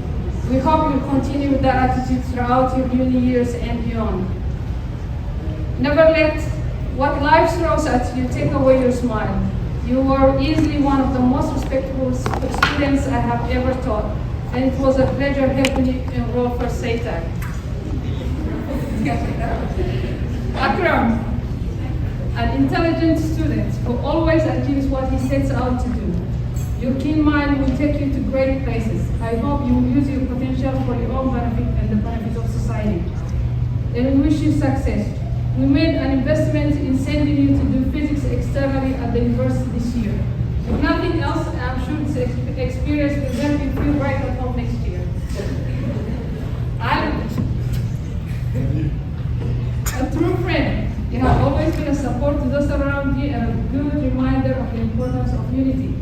We hope you'll continue with that attitude throughout your uni years and beyond. Never let what life throws at you take away your smile. You were easily one of the most respectable students I have ever taught, and it was a pleasure helping you enroll for SATAG. Akram, an intelligent student who always achieves what he sets out to do. Your keen mind will take you to great places. I hope you will use your potential for your own benefit and the benefit of society. And we wish you success. We made an investment in sending you to do physics externally at the university this year. If nothing else, I'm sure this experience will help you feel right at home next year. A true friend, you have always been a support to those around you and a good reminder of the importance of unity.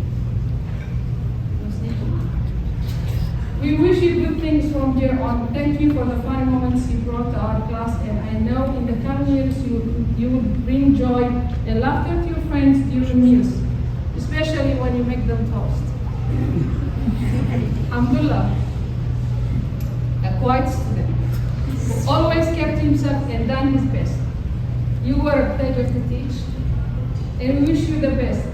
We wish you good things from here on. Thank you for the fun moments you brought to our class, and I know in the coming years you will bring joy and laughter to your friends during meals, especially when you make them toast. Alhamdulillah, a quiet student who always kept himself and done his best. You were a pleasure to teach, and we wish you the best.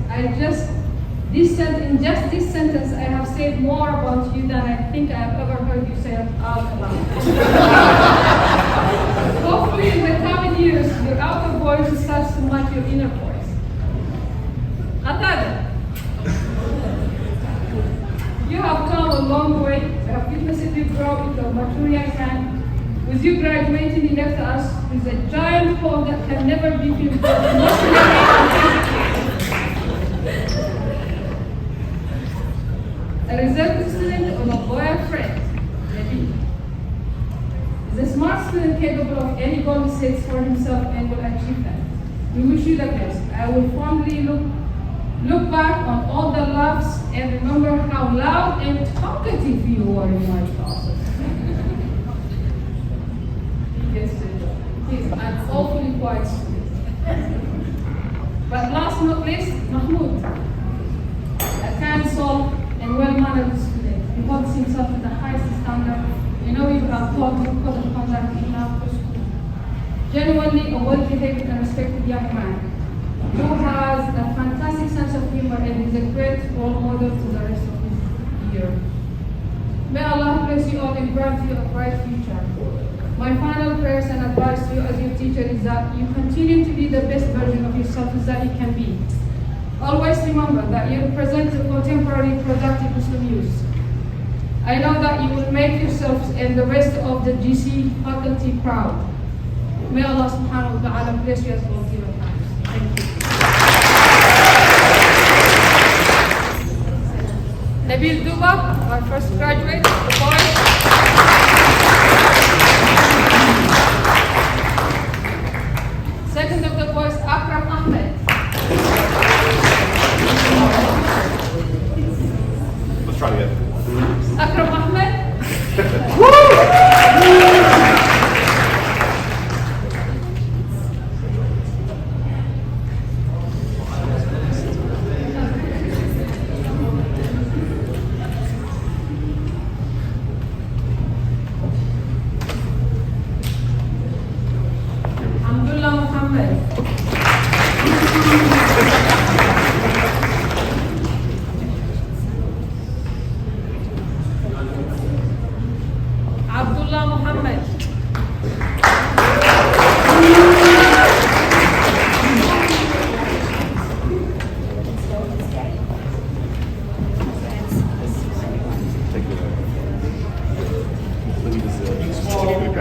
In just this sentence, I have said more about you than I think I have ever heard you say out loud. Hopefully, in the coming years, your outer voice starts to match your inner voice. Atada, you have come a long way. I have witnessed you grow into a mature young man. With you graduating, you left us with a giant hole that can never be filled. A reserved student or a loyal friend, maybe, is a smart student capable of any goal he sets for himself and will achieve them. We wish you the best. I will fondly look back on all the laughs and remember how loud and talkative you were in my classes. He's an awfully quiet student. But last but not least, Mahmoud, a kind soul and well-mannered student. He holds himself to the highest standard. You know you have taught him code of conduct in our school. Genuinely a well-behaved and respected young man who has a fantastic sense of humor and is a great role model to the rest of his year. May Allah bless you all and grant you a bright future. My final prayers and advice to you as your teacher is that you continue to be the best version of yourself that you can be. Always remember that you represent the contemporary productive Muslim youth. I know that you will make yourselves and the rest of the GC faculty proud. May Allah subhanahu wa ta'ala bless you as well as your times. Thank you. Nabil Duba, our first graduate, the boy. Second of the boys, Akram Ahmed. Let's try it again. Akram Ahmed.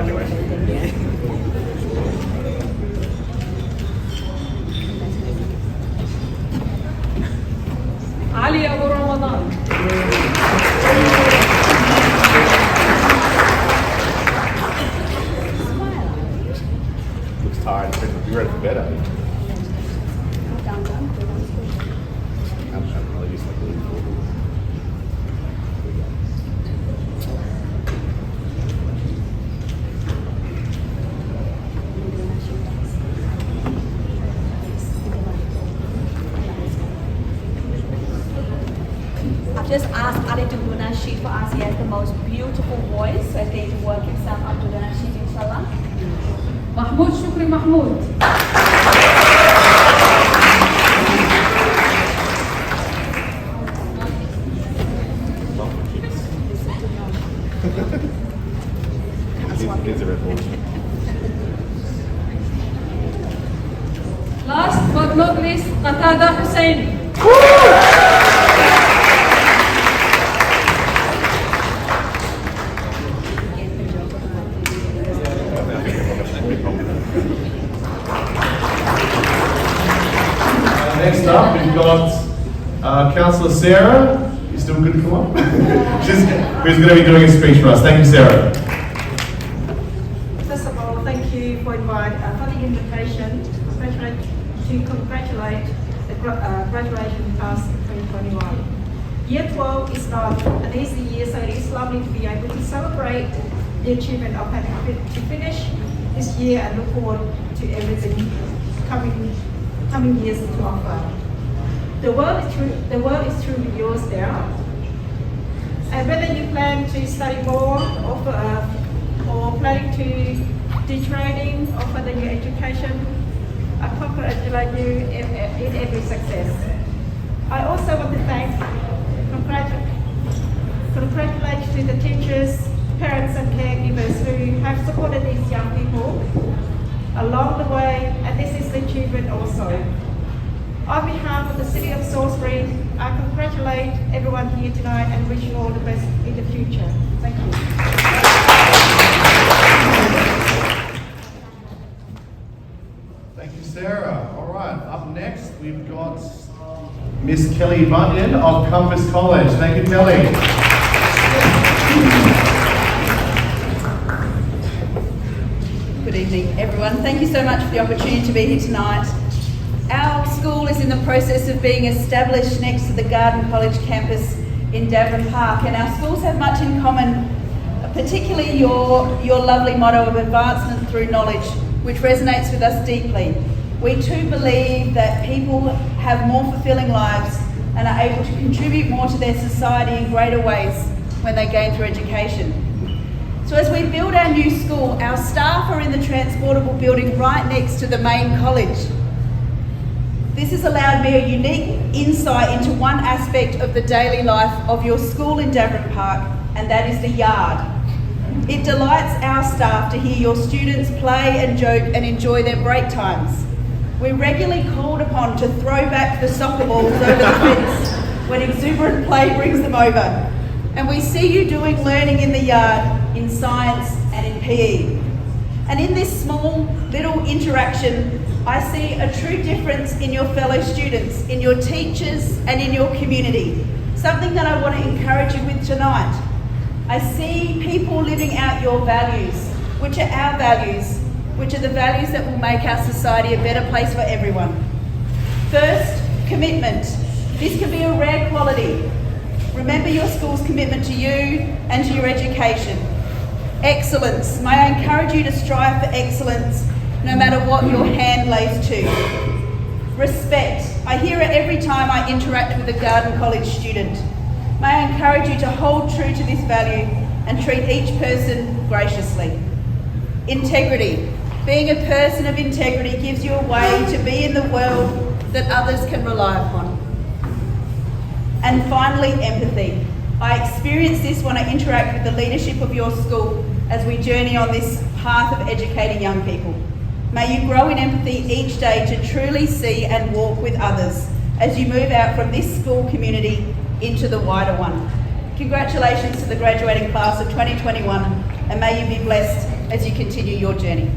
graduation. Ali Abu Ramadan. Looks tired. You ready for bed, are you? I'm really used to it. I've just asked Ali to do nasheed for us. He has the most beautiful voice, so he's going to work himself up to the nasheed, inshallah. Mahmoud Shukri Mahmoud. Kids are involved. Last but not least, Qatada Hussein. Next up, we've got Councillor Sarah. You still good to come up? Who's going to be doing a speech for us. Thank you, Sarah. First of all, thank you for the invitation, especially to congratulate the graduation class of 2021. Year 12 is not an easy year, so it is lovely to be able to celebrate the achievement of having to finish this year and look forward to everything coming years to offer. The world is truly yours now. And whether you plan to study more or planning to do training or further your education, I congratulate you in every success. I also want to congratulate to the teachers, parents and caregivers who have supported these young people along the way, and this is the achievement also. On behalf of the City of Salisbury, I congratulate everyone here tonight and wish you all the best in the future. Thank you. Thank you, Sarah. All right, up next we've got Miss Kelly Bunyan of Compass College. Thank you, Kelly. Good evening, everyone. Thank you so much for the opportunity to be here tonight. Our school is in the process of being established next to the Garden College campus in Davern Park, and our schools have much in common, particularly your lovely motto of advancement through knowledge, which resonates with us deeply. We too believe that people have more fulfilling lives and are able to contribute more to their society in greater ways when they gain through education. So as we build our new school, our staff are in the transportable building right next to the main college. This has allowed me a unique insight into one aspect of the daily life of your school in Davern Park, and that is the yard. It delights our staff to hear your students play and joke and enjoy their break times. We're regularly called upon to throw back the soccer balls over the fence when exuberant play brings them over. And we see you doing learning in the yard, in science and in PE. And in this small little interaction, I see a true difference in your fellow students, in your teachers and in your community. Something that I want to encourage you with tonight. I see people living out your values, which are our values, which are the values that will make our society a better place for everyone. First, commitment. This can be a rare quality. Remember your school's commitment to you and to your education. Excellence. May I encourage you to strive for excellence no matter what your hand lays to. Respect. I hear it every time I interact with a Garden College student. May I encourage you to hold true to this value and treat each person graciously. Integrity. Being a person of integrity gives you a way to be in the world that others can rely upon. And finally, empathy. I experience this when I interact with the leadership of your school as we journey on this path of educating young people. May you grow in empathy each day to truly see and walk with others as you move out from this school community into the wider one. Congratulations to the graduating class of 2021, and may you be blessed as you continue your journey.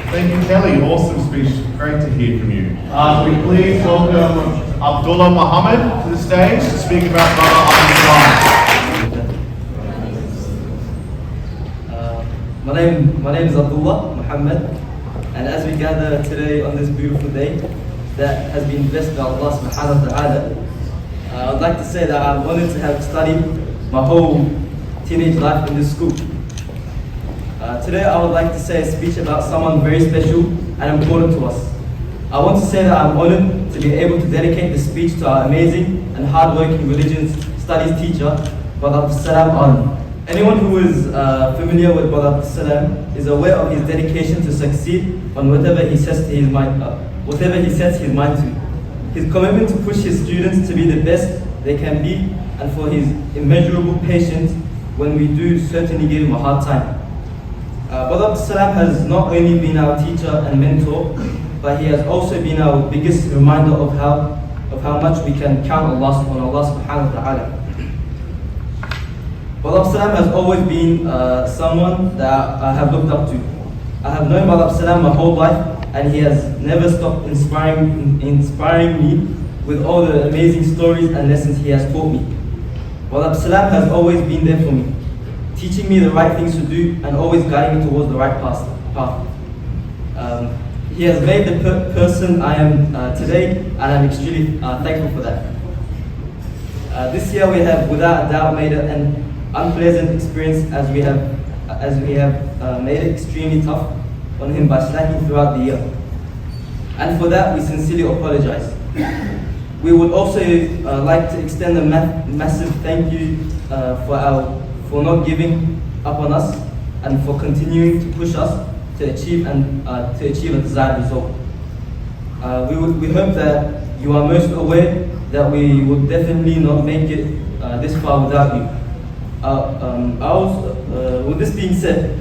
Thank you, Kelly. Awesome speech. Great to hear from you. We please welcome Abdullah Muhammad to the stage to speak about Brother Abdullah. My name is Abdullah Muhammad, and as we gather today on this beautiful day that has been blessed by Allah subhanahu wa ta'ala, I'd like to say that I'm honored to have studied my whole teenage life in this school. Today I would like to say a speech about someone very special and important to us. I want to say that I'm honored to be able to dedicate this speech to our amazing and hard-working religion studies teacher, Brother Abdul Salam An. Anyone who is familiar with Brother Abdul Salam is aware of his dedication to succeed on whatever he sets his mind to. His commitment to push his students to be the best they can be, and for his immeasurable patience when we do certainly give him a hard time. Brother Abdul Salam has not only been our teacher and mentor, but he has also been our biggest reminder of how much we can count on Allah subhanahu wa ta'ala. Brother Abdul Salam has always been someone that I have looked up to. I have known Brother Abdul Salam my whole life, and he has never stopped inspiring me with all the amazing stories and lessons he has taught me. Brother Abdul Salam has always been there for me, teaching me the right things to do and always guiding me towards the right path. He has made the person I am today, and I'm extremely thankful for that. This year we have without a doubt made it an unpleasant experience, as we have made it extremely tough on him by slacking throughout the year. And for that we sincerely apologize. We would also like to extend a massive thank you for not giving up on us and for continuing to push us to achieve a desired result. We hope that you are most aware that we will definitely not make it this far without you. With this being said,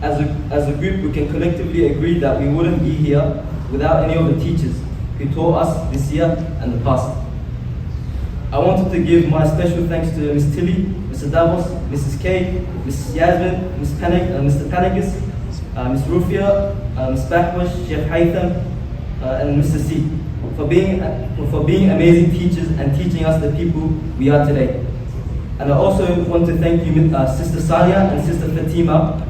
as a group we can collectively agree that we wouldn't be here without any of the teachers who taught us this year and the past. I wanted to give my special thanks to Ms. Tilly, Mr. Davos, Mrs. K, Mrs. Yasmin, Mr. Panagis, Ms. Rufia, Ms. Bahwash, Sheikh Haytham, and Mr. C for being amazing teachers and teaching us the people we are today. And I also want to thank you, Sister Salia and Sister Fatima,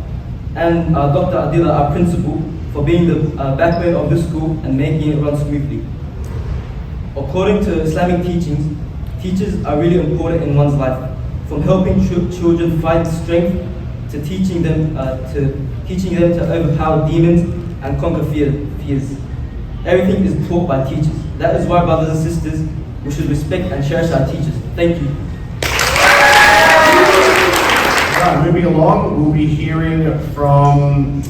and Dr. Adila, our principal, for being the backbone of this school and making it run smoothly. According to Islamic teachings, teachers are really important in one's life, from helping children find strength to teaching them to overpower demons and conquer fears. Everything is taught by teachers. That is why, brothers and sisters, we should respect and cherish our teachers. Thank you. Right, moving along, we'll be hearing from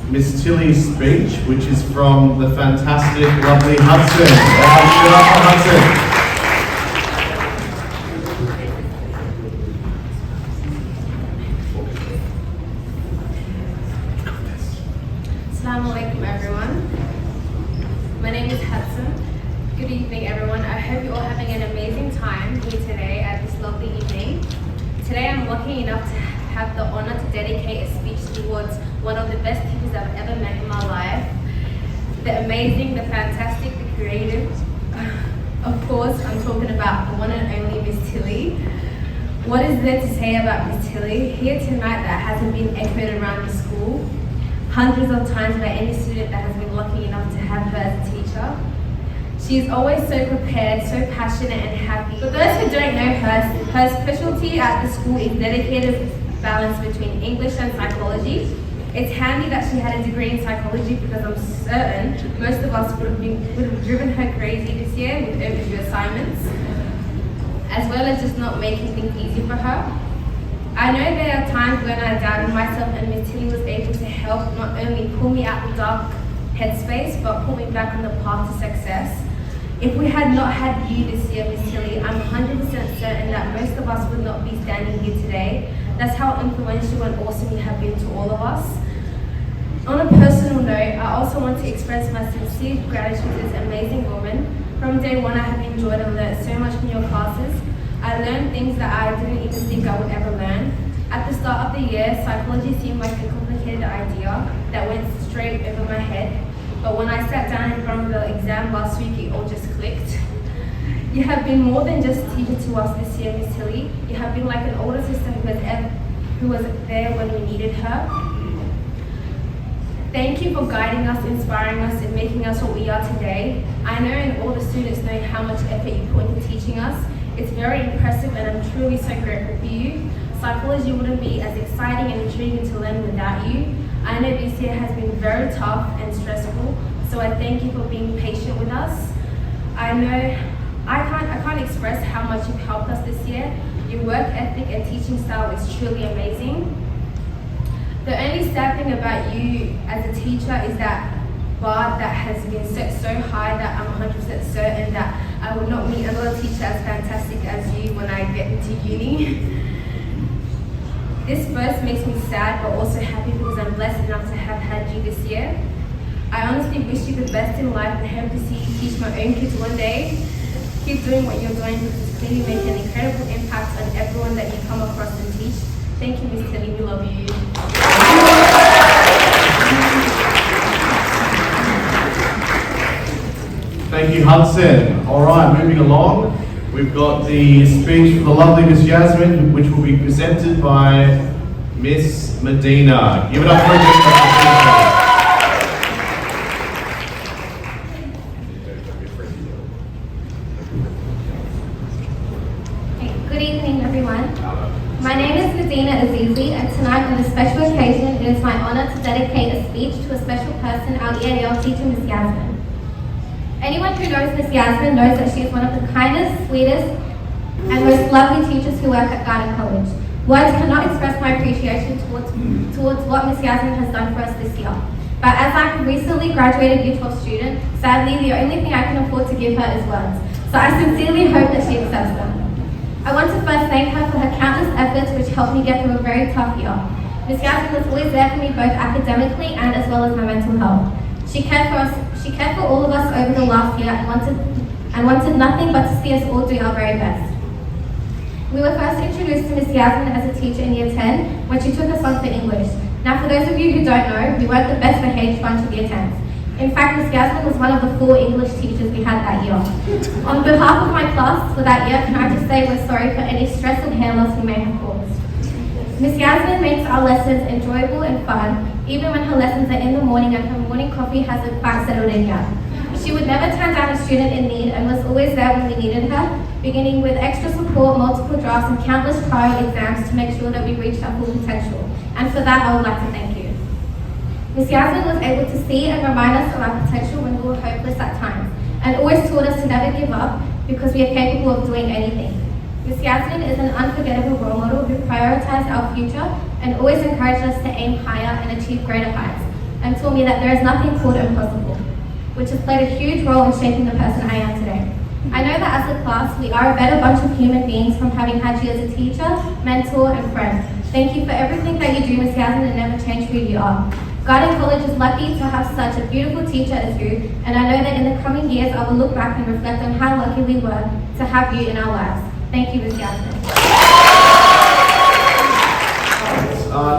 Miss Tilly's speech, which is from the fantastic, lovely Hudson. Shut up, Hudson. Assalamu alaikum, everyone. My name is Hudson. Good evening, everyone. I hope you're all having an amazing time here today at this lovely evening. Today I'm lucky enough to have the honor to dedicate a speech towards one of the best teachers I've ever met in my life. The amazing, the fantastic, the creative. Of course, I'm talking about the one and only Miss Tilly. What is there to say about Miss Tilly here tonight that hasn't been echoed around the school hundreds of times by any student that has been lucky enough to have her as a teacher? She is always so prepared, so passionate and happy. For those who don't know her specialty at the school is dedicated balance between English and psychology. It's handy that she had a degree in psychology, because I'm certain most of us would have driven her crazy this year with overdue assignments, as well as just not making things easy for her. I know there are times when I doubted myself, and Miss Tilly was able to help not only pull me out the dark headspace, but pull me back on the path to success. If we had not had you this year, Miss Tilly, I'm 100% certain that most of us would not be standing here today. That's how influential and awesome you have been to all of us. On a personal note, I also want to express my sincere gratitude to this amazing woman. From day one, I have enjoyed and learned so much from your classes. I learned things that I didn't even think I would ever learn. At the start of the year, psychology seemed like a complicated idea that went straight over my head. But when I sat down in front of the exam last week, it all just clicked. You have been more than just a teacher to us this year, Miss Tilly. You have been like an older sister who was there when we needed her. Thank you for guiding us, inspiring us, and making us what we are today. I know and all the students know how much effort you put into teaching us. It's very impressive and I'm truly so grateful for you. Psychology wouldn't be as exciting and intriguing to learn without you. I know this year has been very tough and stressful, so I thank you for being patient with us. I know I can't express how much you've helped us this year. Your work ethic and teaching style is truly amazing. The only sad thing about you as a teacher is that bar that has been set so high that I'm 100% certain that I will not meet another teacher as fantastic as you when I get into uni. This first makes me sad but also happy because I'm blessed enough to have had you this year. I honestly wish you the best in life and hope to see you teach my own kids one day. Keep doing what you're doing because it's clearly making an incredible impact on everyone that you come across and teach. Thank you, Miss Tilly. We love you. Thank you, Hudson. All right, moving along. We've got the speech for the lovely Miss Yasmin, which will be presented by Miss Medina. Give it up for Medina. Good evening, everyone. My name is Medina Azizi, and tonight on a special occasion, it is my honor to dedicate a speech to a special person, our EAL teacher, Miss Yasmin. Anyone who knows Miss Yasmin knows that she is one of the kindest, sweetest, and most lovely teachers who work at Garden College. Words cannot express my appreciation towards what Miss Yasmin has done for us this year. But as I'm a recently graduated Year 12 student, sadly the only thing I can afford to give her is words. So I sincerely hope that she accepts them. I want to first thank her for her countless efforts which helped me get through a very tough year. Miss Yasmin was always there for me both academically and as well as my mental health. She cared for all of us over the last year and wanted nothing but to see us all do our very best. We were first introduced to Miss Yasmin as a teacher in Year 10 when she took us on for English. Now for those of you who don't know, we weren't the best behaved bunch of Year 10s. In fact, Miss Yasmin was one of the 4 English teachers we had that year. On behalf of my class for that year, can I just say we're sorry for any stress and hair loss we may have caused. Miss Yasmin makes our lessons enjoyable and fun, even when her lessons are in the morning and her morning coffee hasn't quite settled in yet. She would never turn down a student in need and was always there when we needed her, beginning with extra support, multiple drafts, and countless trial exams to make sure that we reached our full potential. And for that, I would like to thank you. Miss Yasmin was able to see and remind us of our potential when we were hopeless at times, and always taught us to never give up because we are capable of doing anything. Miss Yasmin is an unforgettable role model who prioritized our future and always encouraged us to aim higher and achieve greater heights, and taught me that there is nothing called impossible, which has played a huge role in shaping the person I am today. I know that as a class, we are a better bunch of human beings from having had you as a teacher, mentor, and friend. Thank you for everything that you do, Miss Yasmin, and never change who you are. Garden College is lucky to have such a beautiful teacher as you, and I know that in the coming years I will look back and reflect on how lucky we were to have you in our lives. Thank you, Miss Yasmin.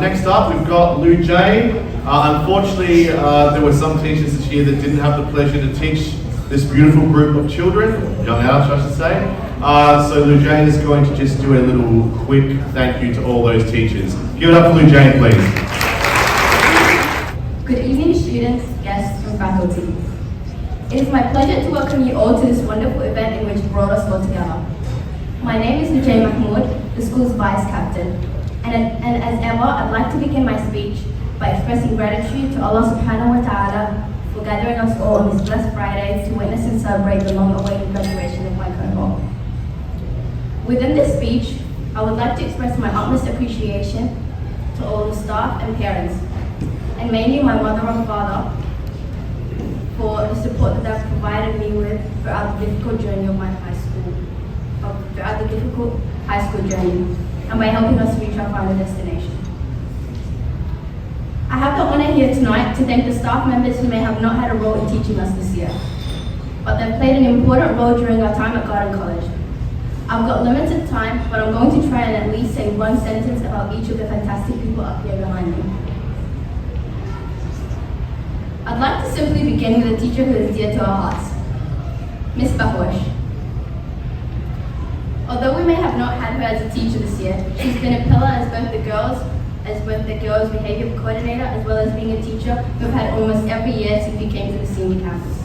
Next up, we've got Lou J. Unfortunately, there were some teachers this year that didn't have the pleasure to teach this beautiful group of children, young adults I should say. So Lou Jane is going to just do a little quick thank you to all those teachers. Give it up for Lou Jane, please. Good evening, students, guests, and faculty. It is my pleasure to welcome you all to this wonderful event in which brought us all together. My name is Nujay Mahmood, the school's vice captain, and as ever, I'd like to begin my speech by expressing gratitude to Allah subhanahu wa ta'ala for gathering us all on this blessed Friday to witness and celebrate the long-awaited graduation of my cohort. Within this speech, I would like to express my utmost appreciation to all the staff and parents, and mainly my mother and father, for the support that they've provided me with throughout the difficult journey of my high school journey, and by helping us reach our final destination. I have the honor here tonight to thank the staff members who may have not had a role in teaching us this year, but they've played an important role during our time at Garden College. I've got limited time, but I'm going to try and at least say one sentence about each of the fantastic people up here behind me. I'd like to simply begin with a teacher who is dear to our hearts, Miss Bahosh. Although we may have not had her as a teacher this year, she's been a pillar as both the girls' behaviour coordinator, as well as being a teacher we've had almost every year since we came to the senior campus.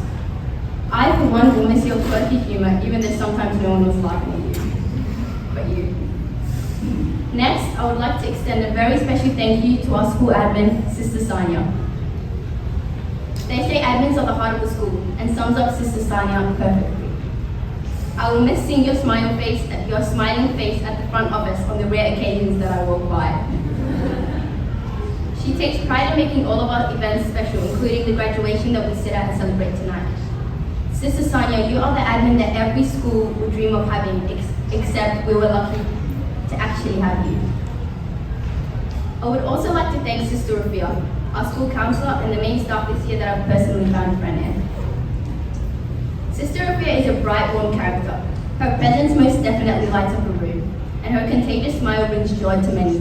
I, for one, will miss your quirky humour, even though sometimes no one was laughing at you. But you. Next, I would like to extend a very special thank you to our school admin, Sister Sanya. They say admins are the heart of the school, and sums up Sister Sanya perfectly. I will miss seeing your smiling face at the front office on the rare occasions that I walk by. She takes pride in making all of our events special, including the graduation that we sit at and celebrate tonight. Sister Sanya, you are the admin that every school would dream of having, except we were lucky to actually have you. I would also like to thank Sister Rafia, our school counsellor and the main staff this year that I've personally found a friend in. Sister Rafia is a bright, warm character. Her presence most definitely lights up a room, and her contagious smile brings joy to many.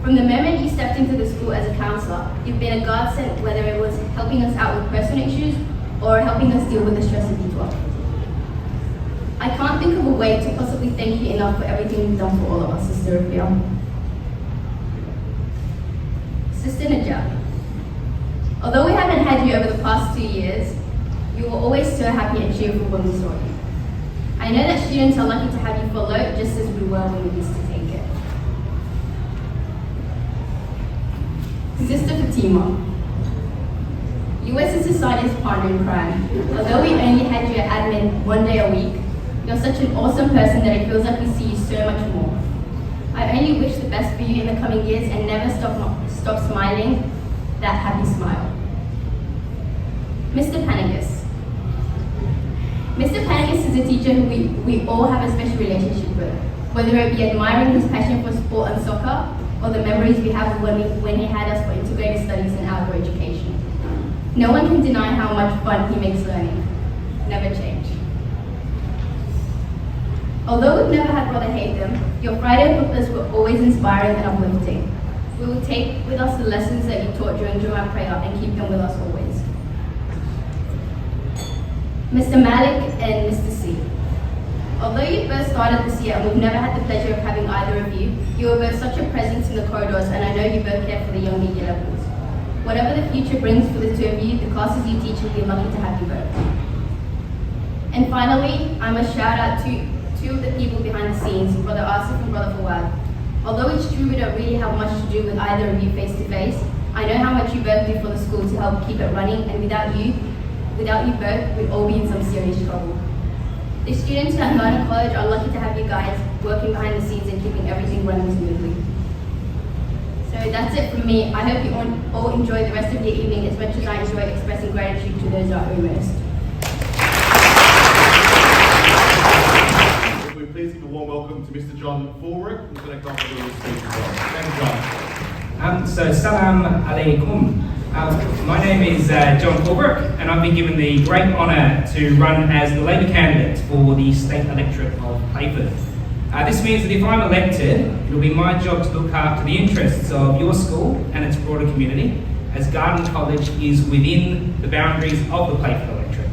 From the moment you stepped into the school as a counsellor, you've been a godsend, whether it was helping us out with personal issues or helping us deal with the stress of D12. I can't think of a way to possibly thank you enough for everything you've done for all of us, Sister Rafia. Sister Najat, although we haven't had you over the past 2 years, you were always so happy and cheerful when we saw you. I know that students are lucky to have you follow, just as we were when we used to take it. Sister Fatima, you were Sister Sania's partner in crime. Although we only had you at admin 1 day a week, you're such an awesome person that it feels like we see you so much more. I only wish the best for you in the coming years and never stop smiling that happy smile. Mr. Panagas. Mr. Panagas is a teacher who we all have a special relationship with, whether it be admiring his passion for sport and soccer, or the memories we have when he had us for integrated studies and outdoor education. No one can deny how much fun he makes learning. Never change. Although we've never had Brother hate them, your Friday papers were always inspiring and uplifting. We will take with us the lessons that you taught during Jummah prayer and keep them with us always. Mr. Malik and Mr. C. Although you both started this year and we've never had the pleasure of having either of you, you were both such a presence in the corridors, and I know you both care for the younger year levels. Whatever the future brings for the two of you, the classes you teach will be lucky to have you both. And finally, I must shout out to two of the people behind the scenes, Brother Asif and Brother Fawad. Although it's true we don't really have much to do with either of you face to face, I know how much you both do for the school to help keep it running, and without you both, we'd all be in some serious trouble. The students at Mona College are lucky to have you guys working behind the scenes and keeping everything running smoothly. So that's it from me. I hope you all enjoy the rest of your evening as much as I enjoy expressing gratitude to those that we missed. We're pleased to give a warm welcome to Mr. John Fulbrick, who's going to come up with a speech as well. Thank you, John. So, salam alaikum. My name is John Fulbrick, and I've been given the great honour to run as the Labor candidate for the state electorate of Playford. This means that if I'm elected, it'll be my job to look after the interests of your school and its broader community, as Garden College is within the boundaries of the Playford electorate.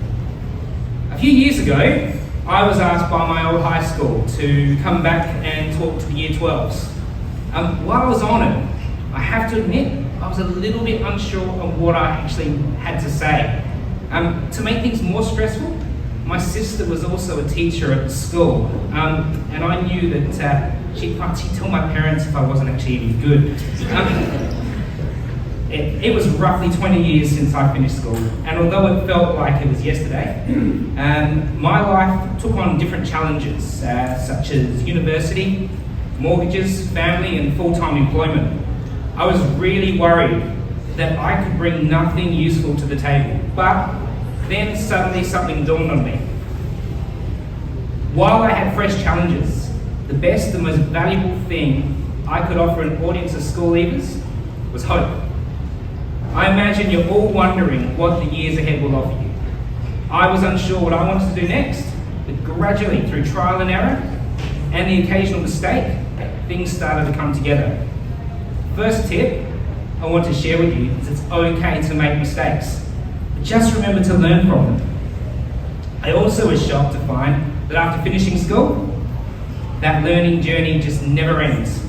A few years ago, I was asked by my old high school to come back and talk to the Year 12s. While I was honoured, I have to admit, I was a little bit unsure of what I actually had to say. To make things more stressful, my sister was also a teacher at the school, and I knew that she'd tell my parents if I wasn't actually any good. It was roughly 20 years since I finished school, and although it felt like it was yesterday, my life took on different challenges, such as university, mortgages, family, and full-time employment. I was really worried that I could bring nothing useful to the table, but then suddenly something dawned on me. While I had fresh challenges, the best and most valuable thing I could offer an audience of school leavers was hope. I imagine you're all wondering what the years ahead will offer you. I was unsure what I wanted to do next, But gradually, through trial and error and the occasional mistake, things started to come together. First tip I want to share with you is it's okay to make mistakes, but just remember to learn from them. I also was shocked to find that after finishing school, that learning journey just never ends.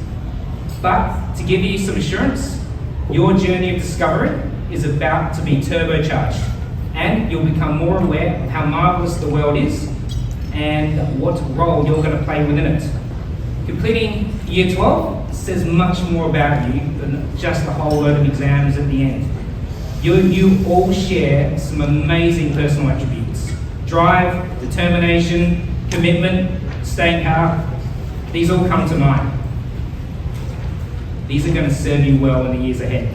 But to give you some assurance, your journey of discovery is about to be turbocharged, and you'll become more aware of how marvelous the world is and what role you're going to play within it. Completing Year 12 says much more about you than just a whole load of exams at the end. You all share some amazing personal attributes: drive, determination, commitment, staying power. These all come to mind. These are going to serve you well in the years ahead.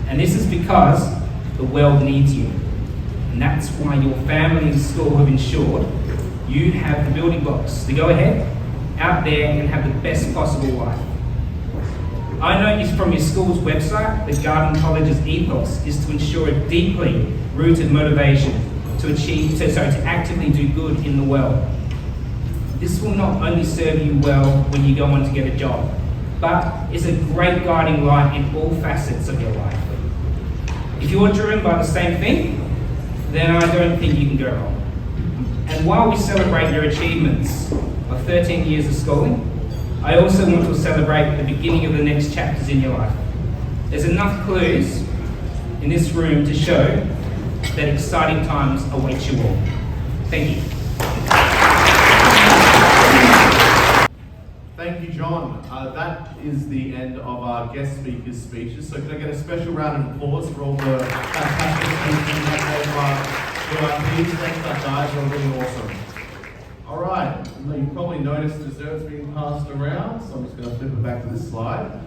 And this is because the world needs you. And that's why your family and school have ensured you have the building blocks to go ahead, out there, and have the best possible life. I know from your school's website that Garden College's ethos is to ensure a deeply rooted motivation to actively do good in the world. This will not only serve you well when you go on to get a job, but is a great guiding light in all facets of your life. If you're driven by the same thing, then I don't think you can go wrong. And while we celebrate your achievements of 13 years of schooling, I also want to celebrate the beginning of the next chapters in your life. There's enough clues in this room to show that exciting times await you all. Thank you. Thank you, John. That is the end of our guest speakers' speeches. So can I get a special round of applause for all the fantastic speeches we have for our teams? Thanks, our guys. You're really awesome. All right. You've probably noticed desserts being passed around, so I'm just going to flip it back to this slide.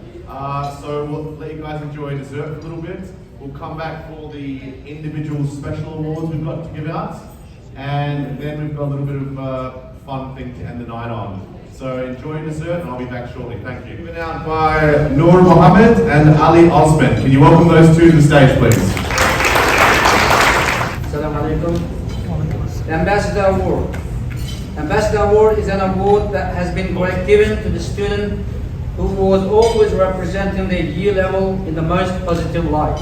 So we'll let you guys enjoy dessert for a little bit. We'll come back for the individual special awards we've got to give out, and then we've got a little bit of a fun thing to end the night on. So enjoy dessert, and I'll be back shortly. Thank you. Given out by Noor Mohammed and Ali Osman. Can you welcome those two to the stage, please? Assalamu alaikum. The Ambassador Award. Ambassador Award is an award that has been given to the student who was always representing their year level in the most positive light.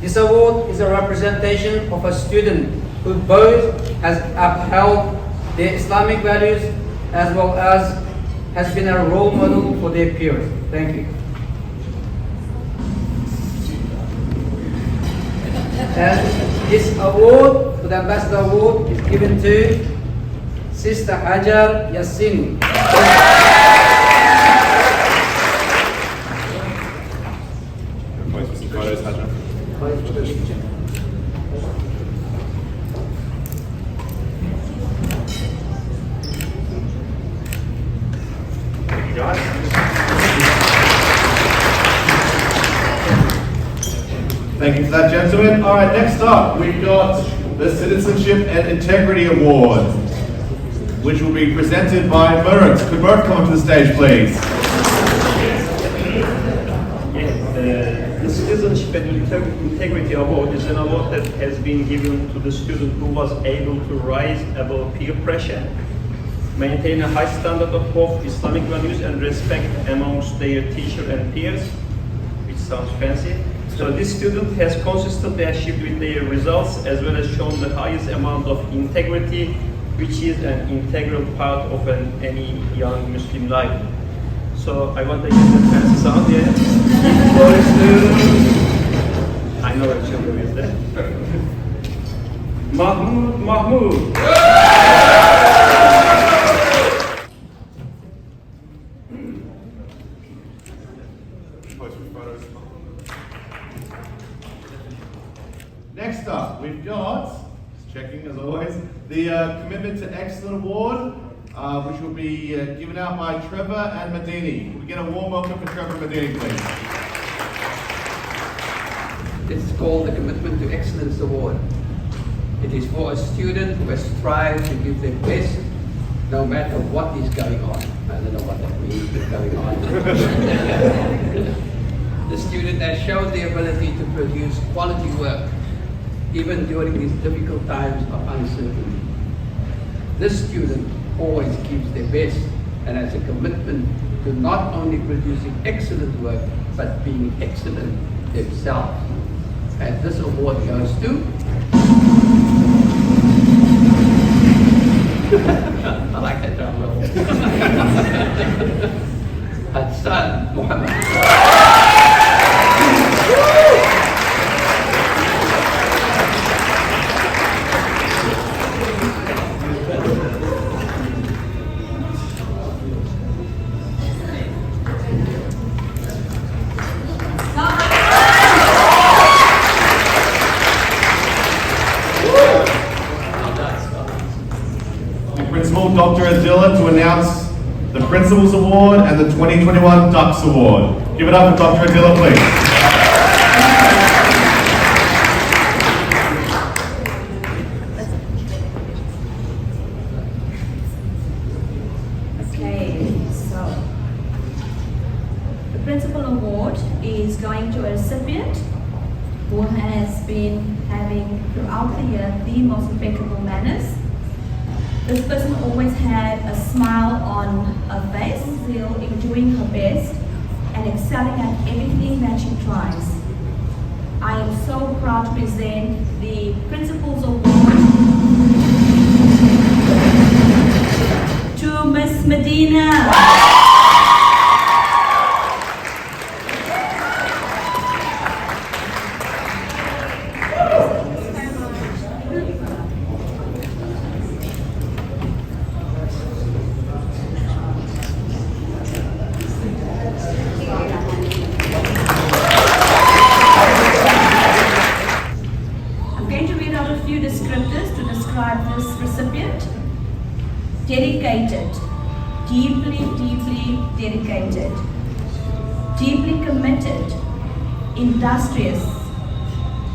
This award is a representation of a student who both has upheld their Islamic values as well as has been a role model for their peers. Thank you. And this award, the Ambassador Award, is given to Sister Hajar Yassin. Thank you for that, gentlemen. All right, next up, we've got the Citizenship and Integrity Award, which will be presented by Murad. Could Murad come to the stage, please? The Citizenship and Integrity Award is an award that has been given to the student who was able to rise above peer pressure, maintain a high standard of both Islamic values and respect amongst their teacher and peers, which sounds fancy. So this student has consistently achieved with their results as well as shown the highest amount of integrity, which is an integral part of any young Muslim life. So I want to get that fancy sound here. I know what children is there. Mahmoud. Next up, we've got, just checking as always, the Commitment to Excellence Award, which will be given out by Trevor and Medini. Can we get a warm welcome for Trevor and Medini, please? This is called the Commitment to Excellence Award. It is for a student who has strived to give their best, no matter what is going on. I don't know what that means, but going on. The student has shown the ability to produce quality work, even during these difficult times of uncertainty. This student always gives their best and has a commitment to not only producing excellent work, but being excellent themselves. And this award goes to I like that drum roll. Hassan Muhammad. Principal Dr. Adila to announce the Principals Award and the 2021 Ducks Award. Give it up for Dr. Adila, please. Okay, so the Principal Award is going to a recipient who has been having throughout the year the most impeccable manners. This person always had a smile on her face, still doing her best and excelling at everything that she tries. I am so proud to present the Principal's Award to Miss Medina. Dedicated, deeply dedicated, deeply committed, industrious,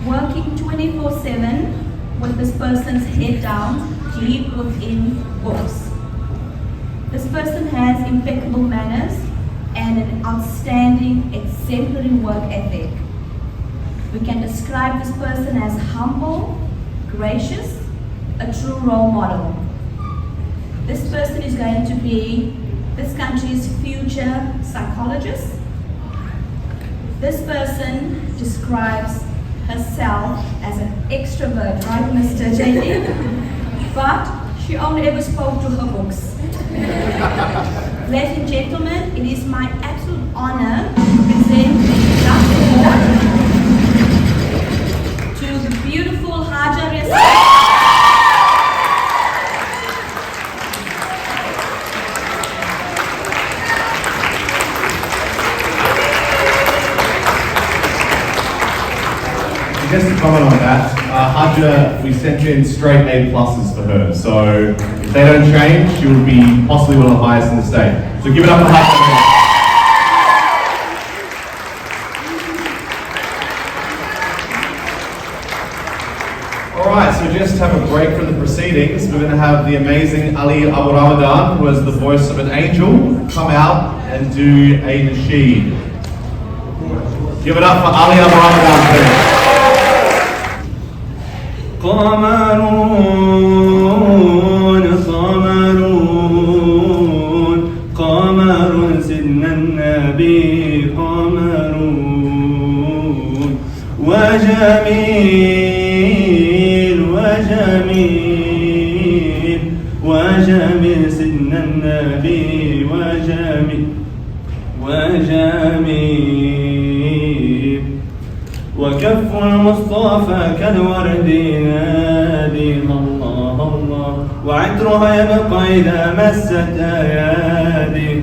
working 24/7 with this person's head down, deep within books. This person has impeccable manners and an outstanding, exemplary work ethic. We can describe this person as humble, gracious, a true role model. This person is going to be this country's future psychologist. This person describes herself as an extrovert, right, Mr. JD? But she only ever spoke to her books. Ladies and gentlemen, it is my absolute honor to present the Ducks Award to the beautiful Hajar Yasmin. Just to comment on that, Hajar, we sent in straight A pluses for her, so if they don't change, she will be possibly one of the highest in the state. So give it up for Hajar. Alright, so just to have a break from the proceedings, we're going to have the amazing Ali Abu Ramadan, who is the voice of an angel, come out and do a nasheed. Give it up for Ali Abu Ramadan, please. قمرون قمرون قمر سيدنا النبي قمرون وجميل وجميل وجميل سيدنا النبي وجميل وجميل وكف المصطفى كالورد ينادي الله الله وعطرها يبقى إذا مست أيادي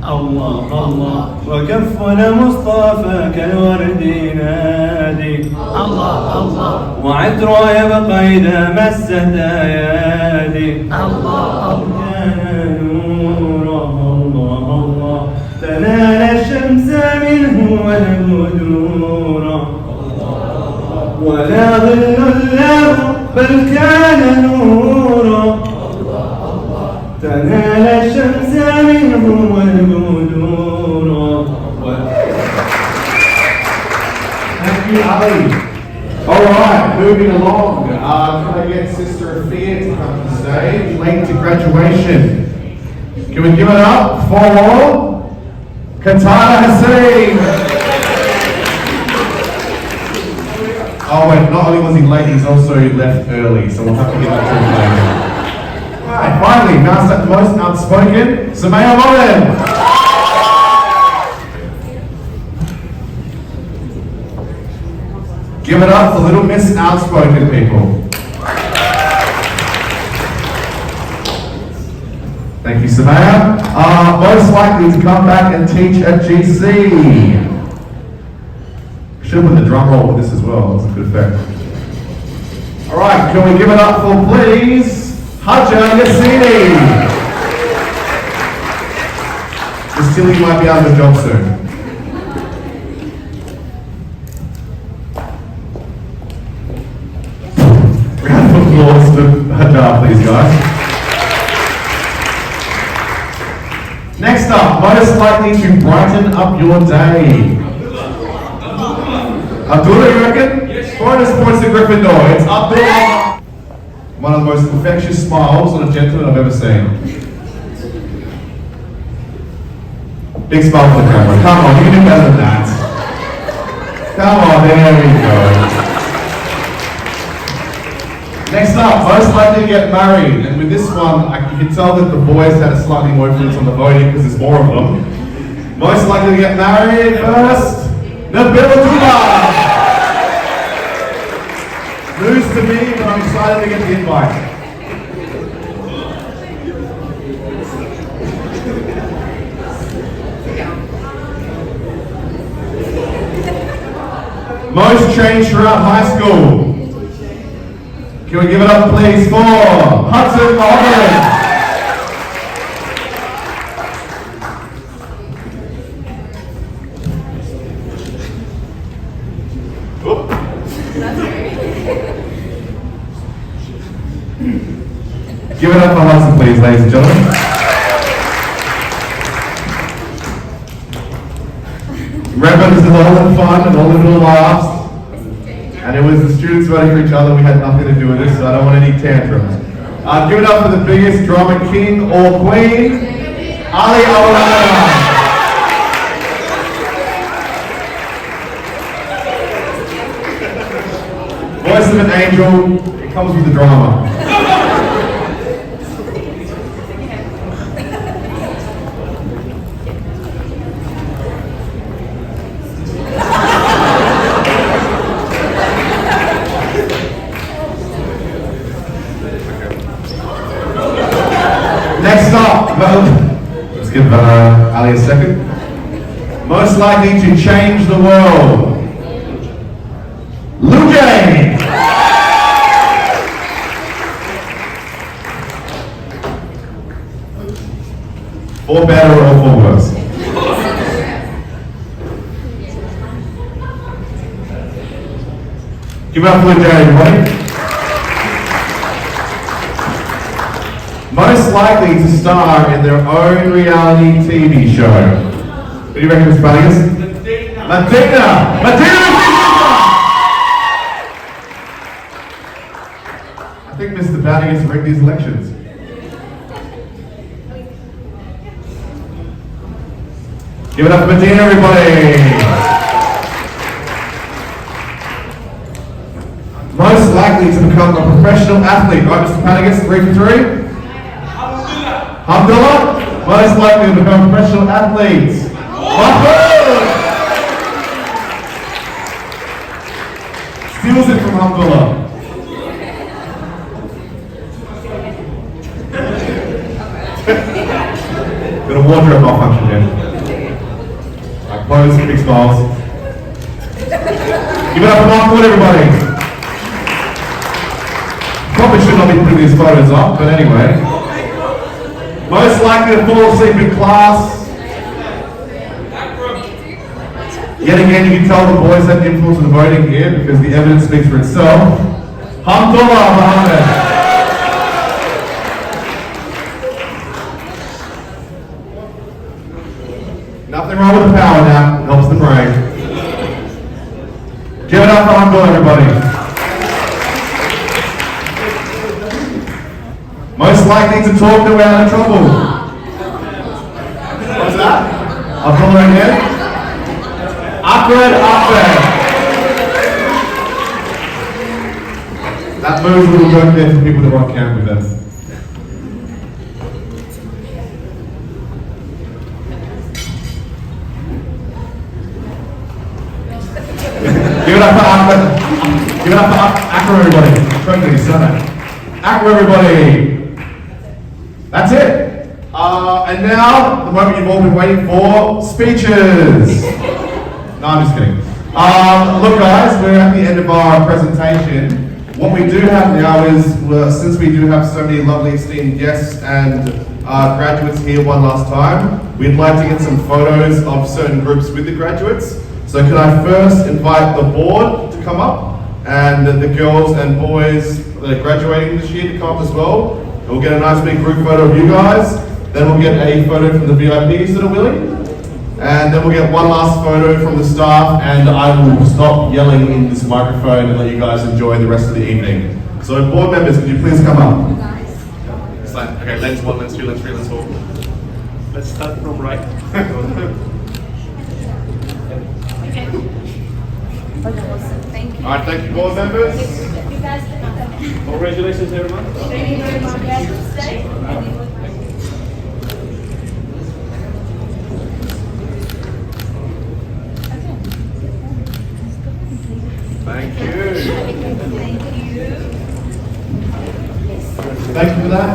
الله الله وكف المصطفى كالورد ينادي الله الله وعطرها يبقى إذا مست أيادي الله الله نوره الله الله تنال الشمس منه والبدور ولا ظل له بل كان نورا تنال الشمس منه والبدور. Thank you, Ali. All right, moving along. Can I get Sister Afia to come to the stage? Late to graduation. Can we give it up for Katana Haseen? Oh wait, not only was he late, he's also left early, so we'll have to get that to him later. Alright, finally, most outspoken, Samaya Morin. Give it up for Little Miss Outspoken, people. Thank you, Samaya. Most likely to come back and teach at GC. Should have put the drum roll with this as well. That's a good effect. Alright, can we give it up for, please, Haja Yassini? Miss Tilly might be out of a job soon. Round of applause for Haja, please, guys. Next up, most likely to brighten up your day. Abdullah, you reckon? Yes. Bonus points to Gryffindor. It's Abdullah. One of the most infectious smiles on a gentleman I've ever seen. Big smile for the camera. Come on, you can do better than that. Come on, there we go. Next up, most likely to get married. And with this one, you can tell that the boys had a slightly more influence on the voting because there's more of them. Most likely to get married first, Nabil Dula. News to me, but I'm excited to get the invite. Most changed throughout high school. Can we give it up, please, for Hudson Mohammed? Give it up for Hudson, please, ladies and gentlemen. Remember, this is all in fun and all in little laughs. And it was the students voting for each other. We had nothing to do with this, so I don't want any tantrums. Give it up for the biggest drama king or queen, Ali Awalana. Voice of an angel, it comes with the drama. Next up, let's give Ali a second. Most likely to change the world, Lujay. For better or for worse. Give it up for Lujay, everybody. Most likely to star in their own reality TV show. What do you reckon, Mr. Bannigas? Latina! I think Mr. Bannigas rigged these elections. Give it up for Medina, everybody! Most likely to become a professional athlete, right, Mr. Bannigas? 3 for 3? Abdullah, most likely to become professional athletes. Mahmoud! Steals it from Abdullah. Got a wardrobe malfunction here. I close, big smiles. Give it up for Mahmoud, everybody. Probably should not be putting these photos up, but anyway. Most likely to fall asleep in class. Yet again, you can tell the boys had influence in the voting here because the evidence speaks for itself. Hamdullah Mohammed. Nothing wrong with the power nap, helps the brain. Give it up for Hamdullah, everybody. Most likely to talk their way out of trouble. What's that? I'll follow again. Awkward. That moves a little joke there for people that are on camp with us. Give it up for Awkward. Give it up for Awkward, everybody. Totally, so that. Awkward, everybody. That's it. And now, the moment you've all been waiting for, speeches. No, I'm just kidding. Look guys, we're at the end of our presentation. What we do have now is, since we do have so many lovely esteemed guests and graduates here one last time, we'd like to get some photos of certain groups with the graduates. So can I first invite the board to come up, and the girls and boys that are graduating this year to come up as well. And we'll get a nice big group photo of you guys. Then we'll get a photo from the VIPs that are willing. And then we'll get one last photo from the staff, and I will stop yelling in this microphone and let you guys enjoy the rest of the evening. So board members, could you please come up? Okay, lens 1, lens 2, lens 3, lens 4. Let's start from right. Thank you. Alright, thank you board members. You guys can come in. Congratulations everyone. Thank you very much. Stay. Thank you. Thank you. Thank you for that.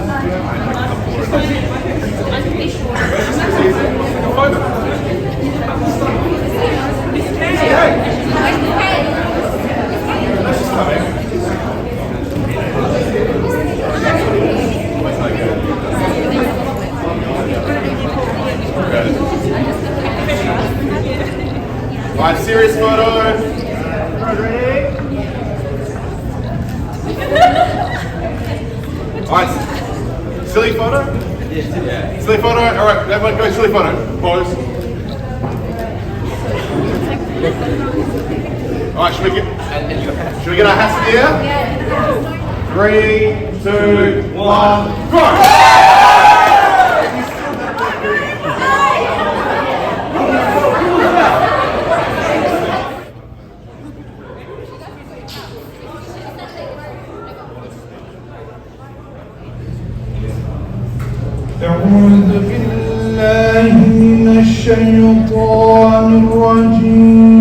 Alright, serious photo. Alright, silly photo? Yeah. Silly photo? Alright, everyone go silly photo. Pose. Alright, should we get our hats in the air? 3, 2, 1, go! أعوذ بالله من الشيطان الرجيم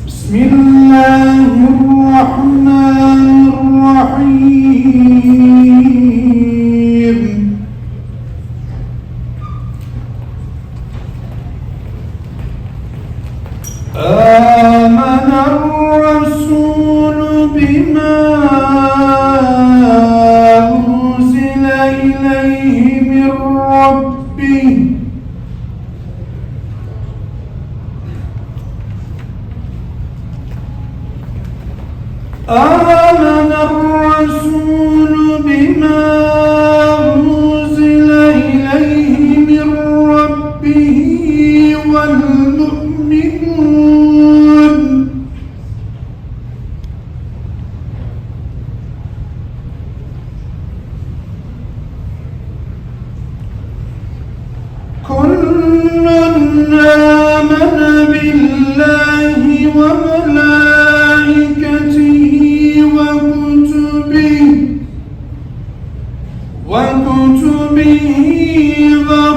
بسم الله الرحمن الرحيم آمن الرسول بما أنزل إليه من ربه آمن الرسول بما أنزل إليه من ربه والمؤمنون كل آمن بالله وملائكته وكتبه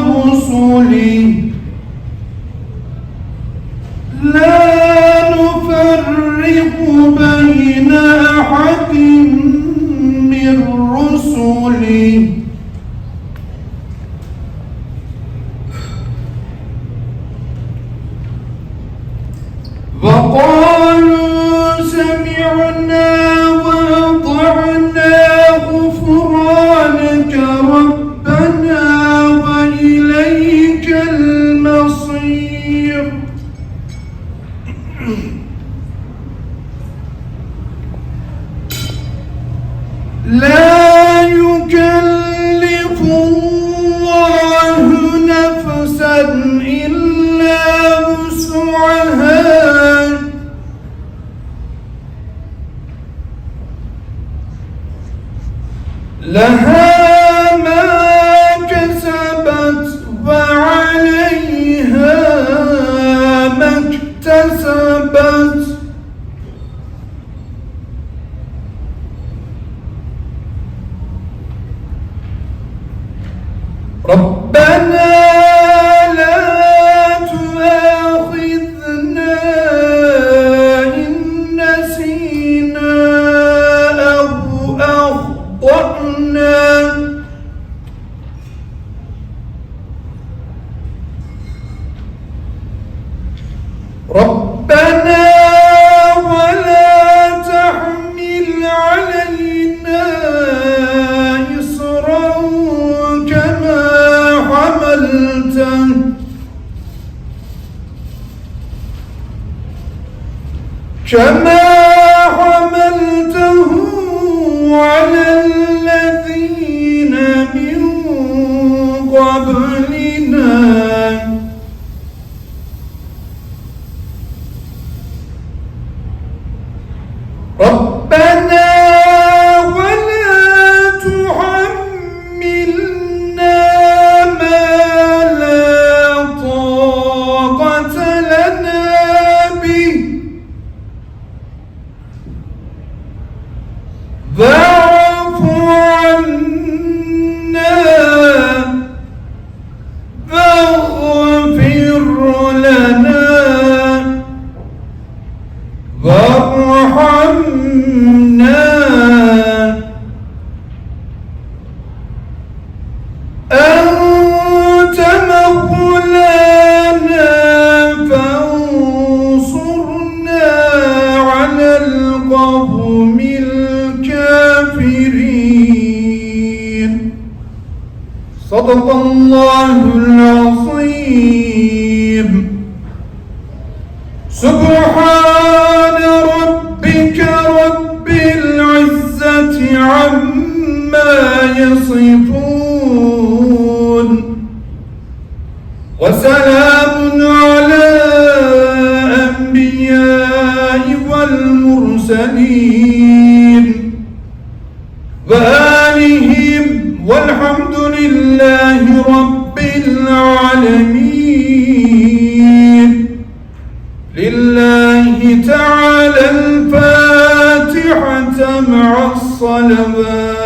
ورسله لا نفرق بين أحد من رسله وقالوا سمعنا وأطعنا غفرانك ربنا وإليك المصير لا يكلف الله نفسا إلا وسعها لها ما كسبت وعليها ما اكتسبت ربنا لا تؤاخذنا إن نسينا أو أخطأنا ربنا ولا تحمل علينا إصرا كما حملته على الذين من قبلنا ربنا ولا تحملنا ما لا طاقة لنا به واعف عنا واغفر لنا وارحمنا أنت مولانا فانصرنا على القوم الكافرين صدق الله العظيم سبحان ربك رب العزة عما يصفون وسلام على الأنبياء والمرسلين وآلهم والحمد لله رب العالمين لله تعالى الفاتحة مع الصلوات